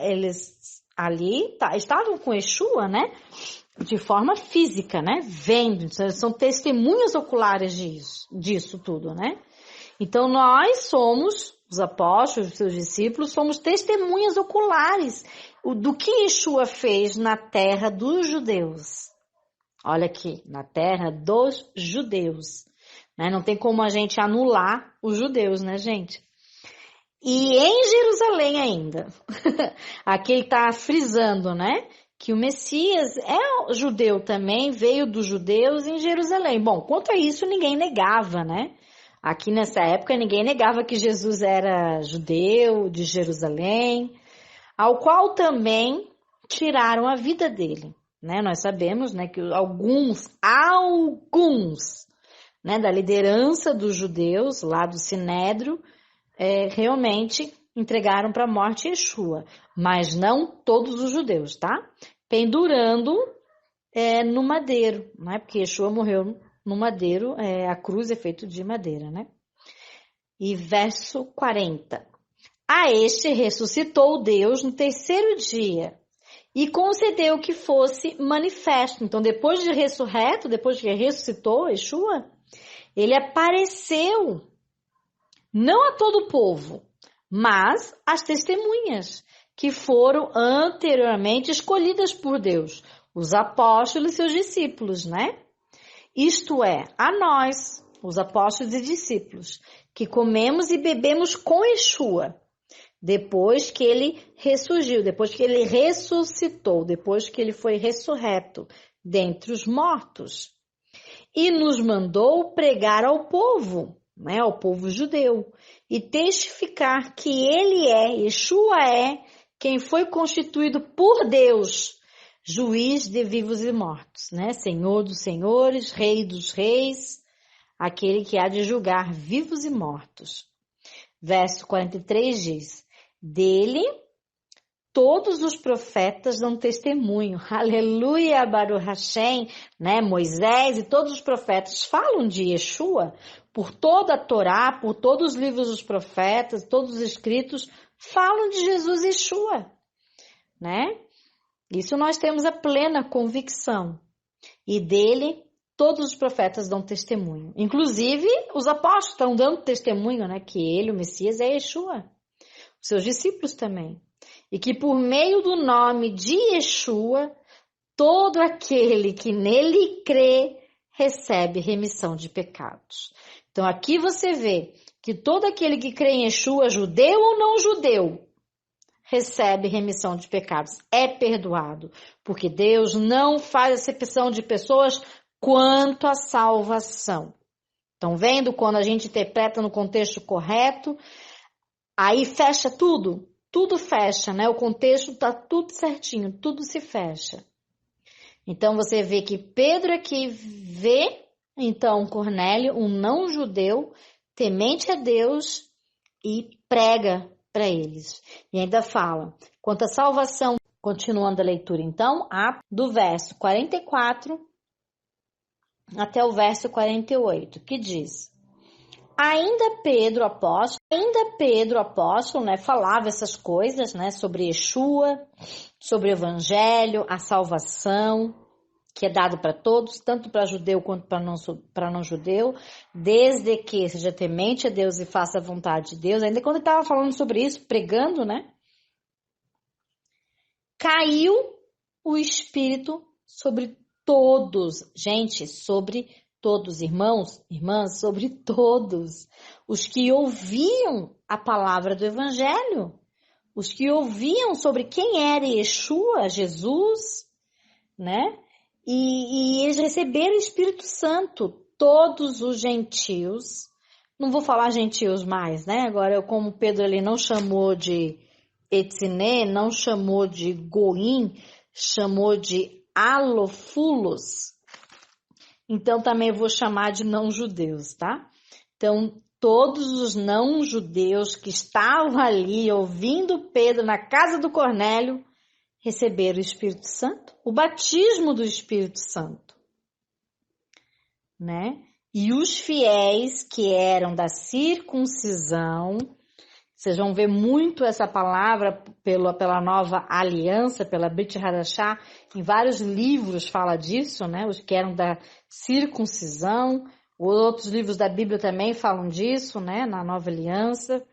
Eles ali estavam com Yeshua, né? De forma física, né? Vendo, são testemunhas oculares disso tudo, né? Então, nós somos, os apóstolos, os seus discípulos, somos testemunhas oculares do que Yeshua fez na terra dos judeus. Olha aqui, na terra dos judeus. Né? Não tem como a gente anular os judeus, né, gente? E em Jerusalém ainda. Aqui ele está frisando, né? Que o Messias é judeu também, veio dos judeus em Jerusalém. Bom, quanto a isso, ninguém negava, né? Aqui nessa época, ninguém negava que Jesus era judeu, de Jerusalém, ao qual também tiraram a vida dele. Né? Nós sabemos, né, que alguns, né, da liderança dos judeus, lá do Sinédrio, realmente entregaram para a morte Yeshua, mas não todos os judeus, tá? Pendurando no madeiro, né? Porque Yeshua morreu no madeiro, a cruz é feita de madeira, né? E verso 40. A este ressuscitou Deus no terceiro dia e concedeu que fosse manifesto. Então, depois de ressurreto, depois que ressuscitou Yeshua, ele apareceu não a todo o povo, mas às testemunhas que foram anteriormente escolhidas por Deus, os apóstolos e seus discípulos, né? Isto é, a nós, os apóstolos e discípulos, que comemos e bebemos com Yeshua, depois que ele ressurgiu, depois que ele ressuscitou, depois que ele foi ressurreto dentre os mortos. E nos mandou pregar ao povo, né, ao povo judeu, e testificar que ele Yeshua quem foi constituído por Deus, juiz de vivos e mortos, né? Senhor dos senhores, rei dos reis, aquele que há de julgar vivos e mortos. Verso 43 diz, dele todos os profetas dão testemunho. Aleluia, Baruch Hashem, né? Moisés e todos os profetas falam de Yeshua, por toda a Torá, por todos os livros dos profetas, todos os escritos, falam de Jesus Yeshua, né? Isso nós temos a plena convicção. E dele, todos os profetas dão testemunho. Inclusive, os apóstolos estão dando testemunho, né? Que ele, o Messias, é Yeshua. Os seus discípulos também. E que por meio do nome de Yeshua, todo aquele que nele crê, recebe remissão de pecados. Então, aqui você vê que todo aquele que crê em Yeshua, judeu ou não judeu, recebe remissão de pecados, é perdoado, porque Deus não faz acepção de pessoas quanto à salvação. Então, vendo quando a gente interpreta no contexto correto, aí fecha tudo fecha, né? O contexto está tudo certinho, tudo se fecha. Então, você vê que Pedro aqui vê, então, Cornélio, um não-judeu, temente a Deus, e prega para eles. E ainda fala, quanto à salvação, continuando a leitura, então, do verso 44 até o verso 48, que diz: Ainda Pedro apóstolo, né, falava essas coisas, né, sobre Yeshua, sobre o evangelho, a salvação, que é dado para todos, tanto para judeu quanto para não judeu, desde que seja temente a Deus e faça a vontade de Deus. Ainda quando ele estava falando sobre isso, pregando, né, caiu o Espírito sobre todos, gente, sobre todos, irmãos, irmãs, sobre todos os que ouviam a palavra do Evangelho, os que ouviam sobre quem era Yeshua, Jesus, né? E eles receberam o Espírito Santo, todos os gentios. Não vou falar gentios mais, né? Agora, como Pedro ali não chamou de Etzine, não chamou de Goim, chamou de Alofulos. Então, também vou chamar de não-judeus, tá? Então, todos os não-judeus que estavam ali ouvindo Pedro na casa do Cornélio receberam o Espírito Santo, o batismo do Espírito Santo, né? E os fiéis que eram da circuncisão, vocês vão ver muito essa palavra pela nova aliança, pela Brit Hadashah, em vários livros fala disso, né? Os que eram da circuncisão, outros livros da Bíblia também falam disso, né? Na nova aliança.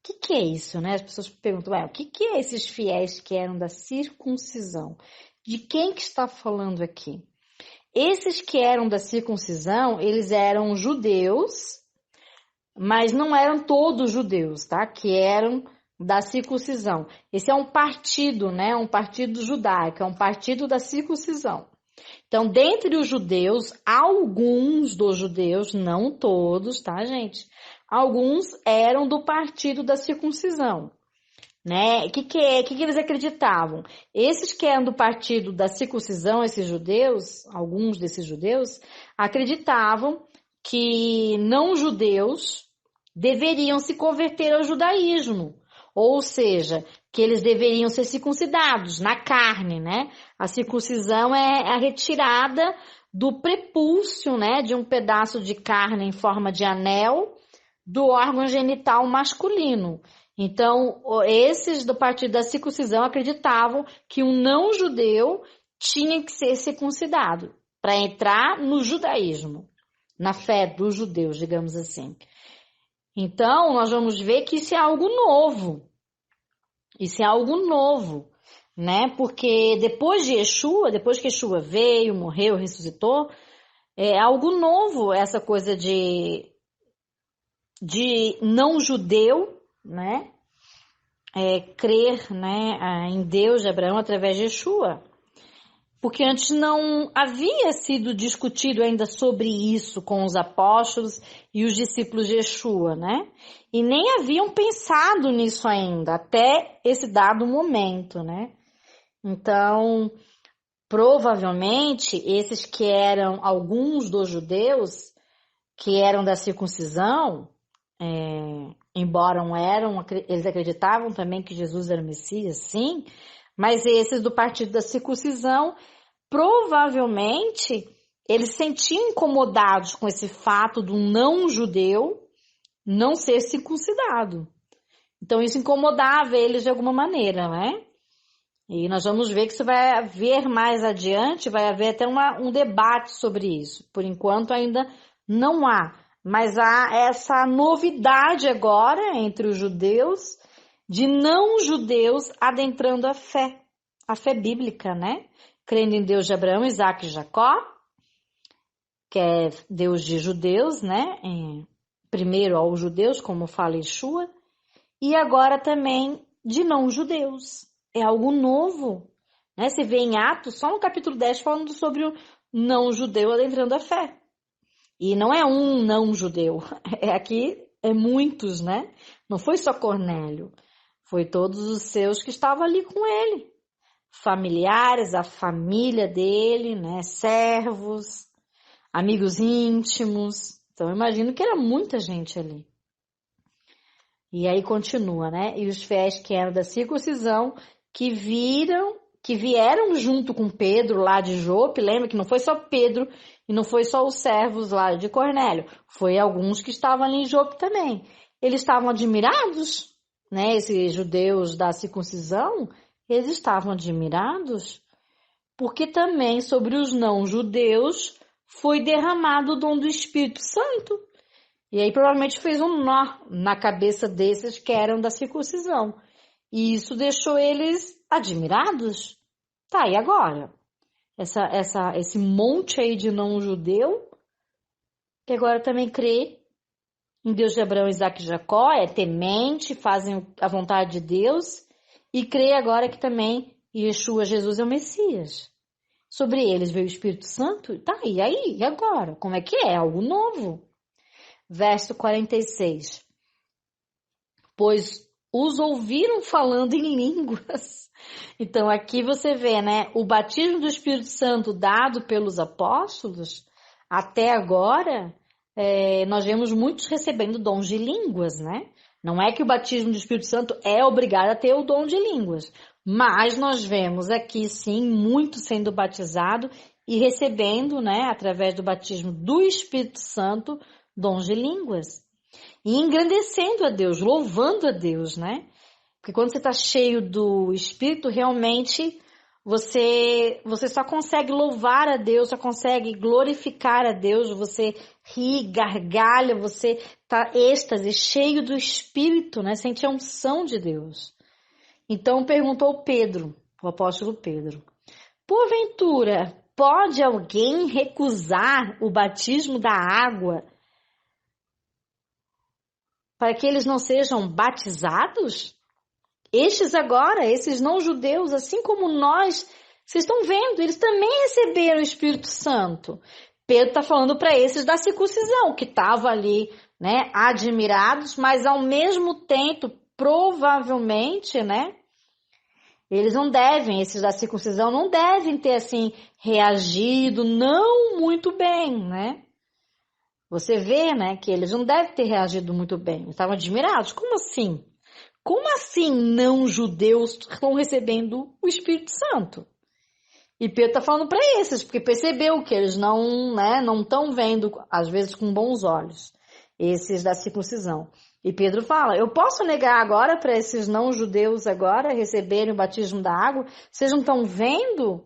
O que é isso, né? As pessoas perguntam, o que é esses fiéis que eram da circuncisão? De quem que está falando aqui? Esses que eram da circuncisão, eles eram judeus, mas não eram todos judeus, tá? Que eram da circuncisão. Esse é um partido, né? Um partido judaico, é um partido da circuncisão. Então, dentre os judeus, alguns dos judeus, não todos, tá, gente? Alguns eram do partido da circuncisão, né? O que eles acreditavam? Esses que eram do partido da circuncisão, esses judeus, alguns desses judeus, acreditavam que não-judeus deveriam se converter ao judaísmo, ou seja, que eles deveriam ser circuncidados na carne, né? A circuncisão é a retirada do prepúcio, né? De um pedaço de carne em forma de anel do órgão genital masculino. Então, esses do partido da circuncisão acreditavam que um não-judeu tinha que ser circuncidado para entrar no judaísmo, na fé dos judeus, digamos assim. Então, nós vamos ver que isso é algo novo. Isso é algo novo, né? Porque depois de Yeshua, depois que Yeshua veio, morreu, ressuscitou, é algo novo essa coisa de não-judeu, né? Crer, né, em Deus de Abraão através de Yeshua. Porque antes não havia sido discutido ainda sobre isso com os apóstolos e os discípulos de Yeshua, né? E nem haviam pensado nisso ainda, até esse dado momento, né? Então, provavelmente, esses que eram alguns dos judeus, que eram da circuncisão, embora eles acreditavam também que Jesus era o Messias, sim, mas esses do partido da circuncisão, provavelmente, eles se sentiam incomodados com esse fato do não-judeu não ser circuncidado. Então, isso incomodava eles de alguma maneira, né? E nós vamos ver que isso vai haver mais adiante, vai haver até um debate sobre isso. Por enquanto, ainda não há. Mas há essa novidade agora entre os judeus, de não-judeus adentrando a fé bíblica, né? Crendo em Deus de Abraão, Isaac e Jacó, que é Deus de judeus, né? Primeiro aos judeus, como fala Yeshua, e agora também de não-judeus. É algo novo. Né? Você vê em Atos, só no capítulo 10, falando sobre o não-judeu adentrando a fé. E não é um não-judeu. Aqui é muitos, né? Não foi só Cornélio. Foi todos os seus que estavam ali com ele. Familiares, a família dele, né? Servos, amigos íntimos. Então, eu imagino que era muita gente ali. E aí continua, né? E os fiéis que eram da circuncisão, que vieram junto com Pedro lá de Jope, lembra que não foi só Pedro e não foi só os servos lá de Cornélio, foi alguns que estavam ali em Jope também. Eles estavam admirados, né? Esses judeus da circuncisão, eles estavam admirados, porque também sobre os não-judeus foi derramado o dom do Espírito Santo. E aí provavelmente fez um nó na cabeça desses que eram da circuncisão. E isso deixou eles admirados. Tá, e agora? Esse monte aí de não-judeu, que agora também crê em Deus de Abraão, Isaac e Jacó, é temente, fazem a vontade de Deus, e crê agora que também Yeshua, Jesus, é o Messias. Sobre eles veio o Espírito Santo. Tá, e aí? E agora? Como é que é? Algo novo. Verso 46. Pois os ouviram falando em línguas. Então aqui você vê, né? O batismo do Espírito Santo dado pelos apóstolos, até agora, nós vemos muitos recebendo dons de línguas, né? Não é que o batismo do Espírito Santo é obrigado a ter o dom de línguas, mas nós vemos aqui sim muitos sendo batizados e recebendo, né? Através do batismo do Espírito Santo, dons de línguas. E engrandecendo a Deus, louvando a Deus, né? Porque quando você está cheio do Espírito, realmente você só consegue louvar a Deus, só consegue glorificar a Deus, você ri, gargalha, você está êxtase, cheio do Espírito, né? Sente a unção de Deus. Então perguntou Pedro, o apóstolo Pedro, porventura, pode alguém recusar o batismo da água para que eles não sejam batizados? Estes agora, esses não-judeus, assim como nós, vocês estão vendo, eles também receberam o Espírito Santo. Pedro está falando para esses da circuncisão, que estavam ali, né, admirados, mas ao mesmo tempo, provavelmente, né, eles não devem, esses da circuncisão, não devem ter, assim, reagido não muito bem, né? Você vê, né, que eles não devem ter reagido muito bem. Estavam admirados. Como assim? Como assim não-judeus estão recebendo o Espírito Santo? E Pedro está falando para esses, porque percebeu que eles não estão vendo, às vezes, com bons olhos, esses da circuncisão. E Pedro fala, eu posso negar agora para esses não-judeus agora receberem o batismo da água? Vocês não estão vendo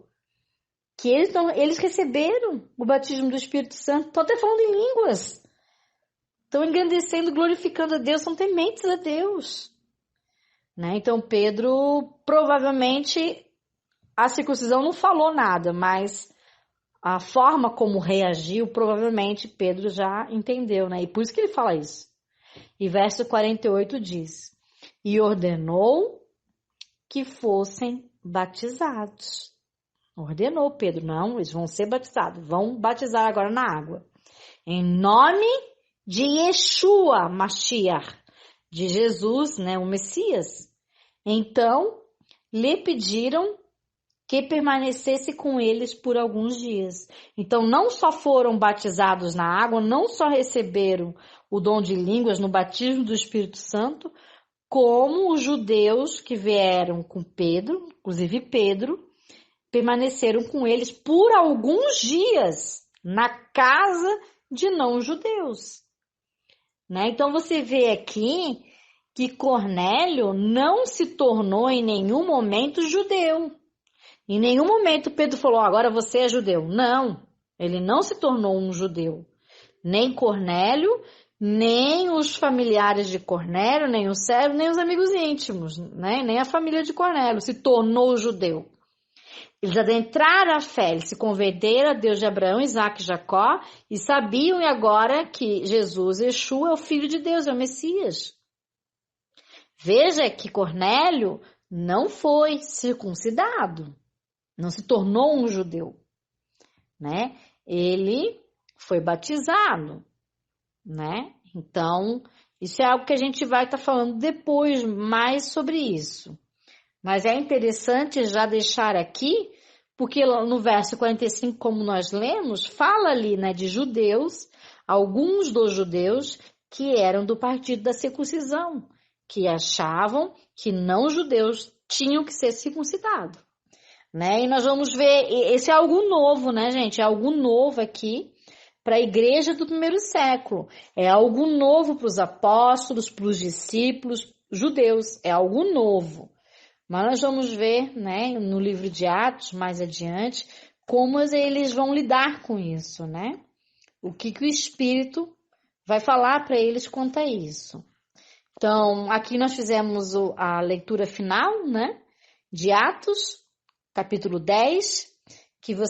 que eles receberam o batismo do Espírito Santo? Estão até falando em línguas. Estão engrandecendo, glorificando a Deus, são tementes a Deus. Né? Então Pedro, provavelmente, a circuncisão não falou nada, mas a forma como reagiu, provavelmente Pedro já entendeu, né? E por isso que ele fala isso. E verso 48 diz, e ordenou que fossem batizados. Ordenou Pedro, não, eles vão ser batizados, vão batizar agora na água. Em nome de Yeshua Mashiach, de Jesus, né, o Messias. Então, lhe pediram que permanecesse com eles por alguns dias. Então, não só foram batizados na água, não só receberam o dom de línguas no batismo do Espírito Santo, como os judeus que vieram com Pedro, inclusive Pedro, permaneceram com eles por alguns dias na casa de não-judeus. Né? Então, você vê aqui que Cornélio não se tornou em nenhum momento judeu. Em nenhum momento Pedro falou, agora você é judeu. Não, ele não se tornou um judeu. Nem Cornélio, nem os familiares de Cornélio, nem o servo, nem os amigos íntimos, né? Nem a família de Cornélio se tornou judeu. Eles adentraram a fé, eles se converteram a Deus de Abraão, Isaac e Jacó e sabiam agora que Jesus, Yeshua, é o Filho de Deus, é o Messias. Veja que Cornélio não foi circuncidado, não se tornou um judeu, né? Ele foi batizado, né? Então, isso é algo que a gente vai estar falando depois mais sobre isso. Mas é interessante já deixar aqui, porque no verso 45, como nós lemos, fala ali, né, de judeus, alguns dos judeus que eram do partido da circuncisão, que achavam que não judeus tinham que ser circuncidados, né? E nós vamos ver, esse é algo novo, né, gente? É algo novo aqui para a igreja do primeiro século. É algo novo para os apóstolos, para os discípulos judeus. É algo novo. Mas nós vamos ver, né, no livro de Atos, mais adiante, como eles vão lidar com isso, né? O que o Espírito vai falar para eles quanto a isso. Então, aqui nós fizemos a leitura final, né, de Atos, capítulo 10, que você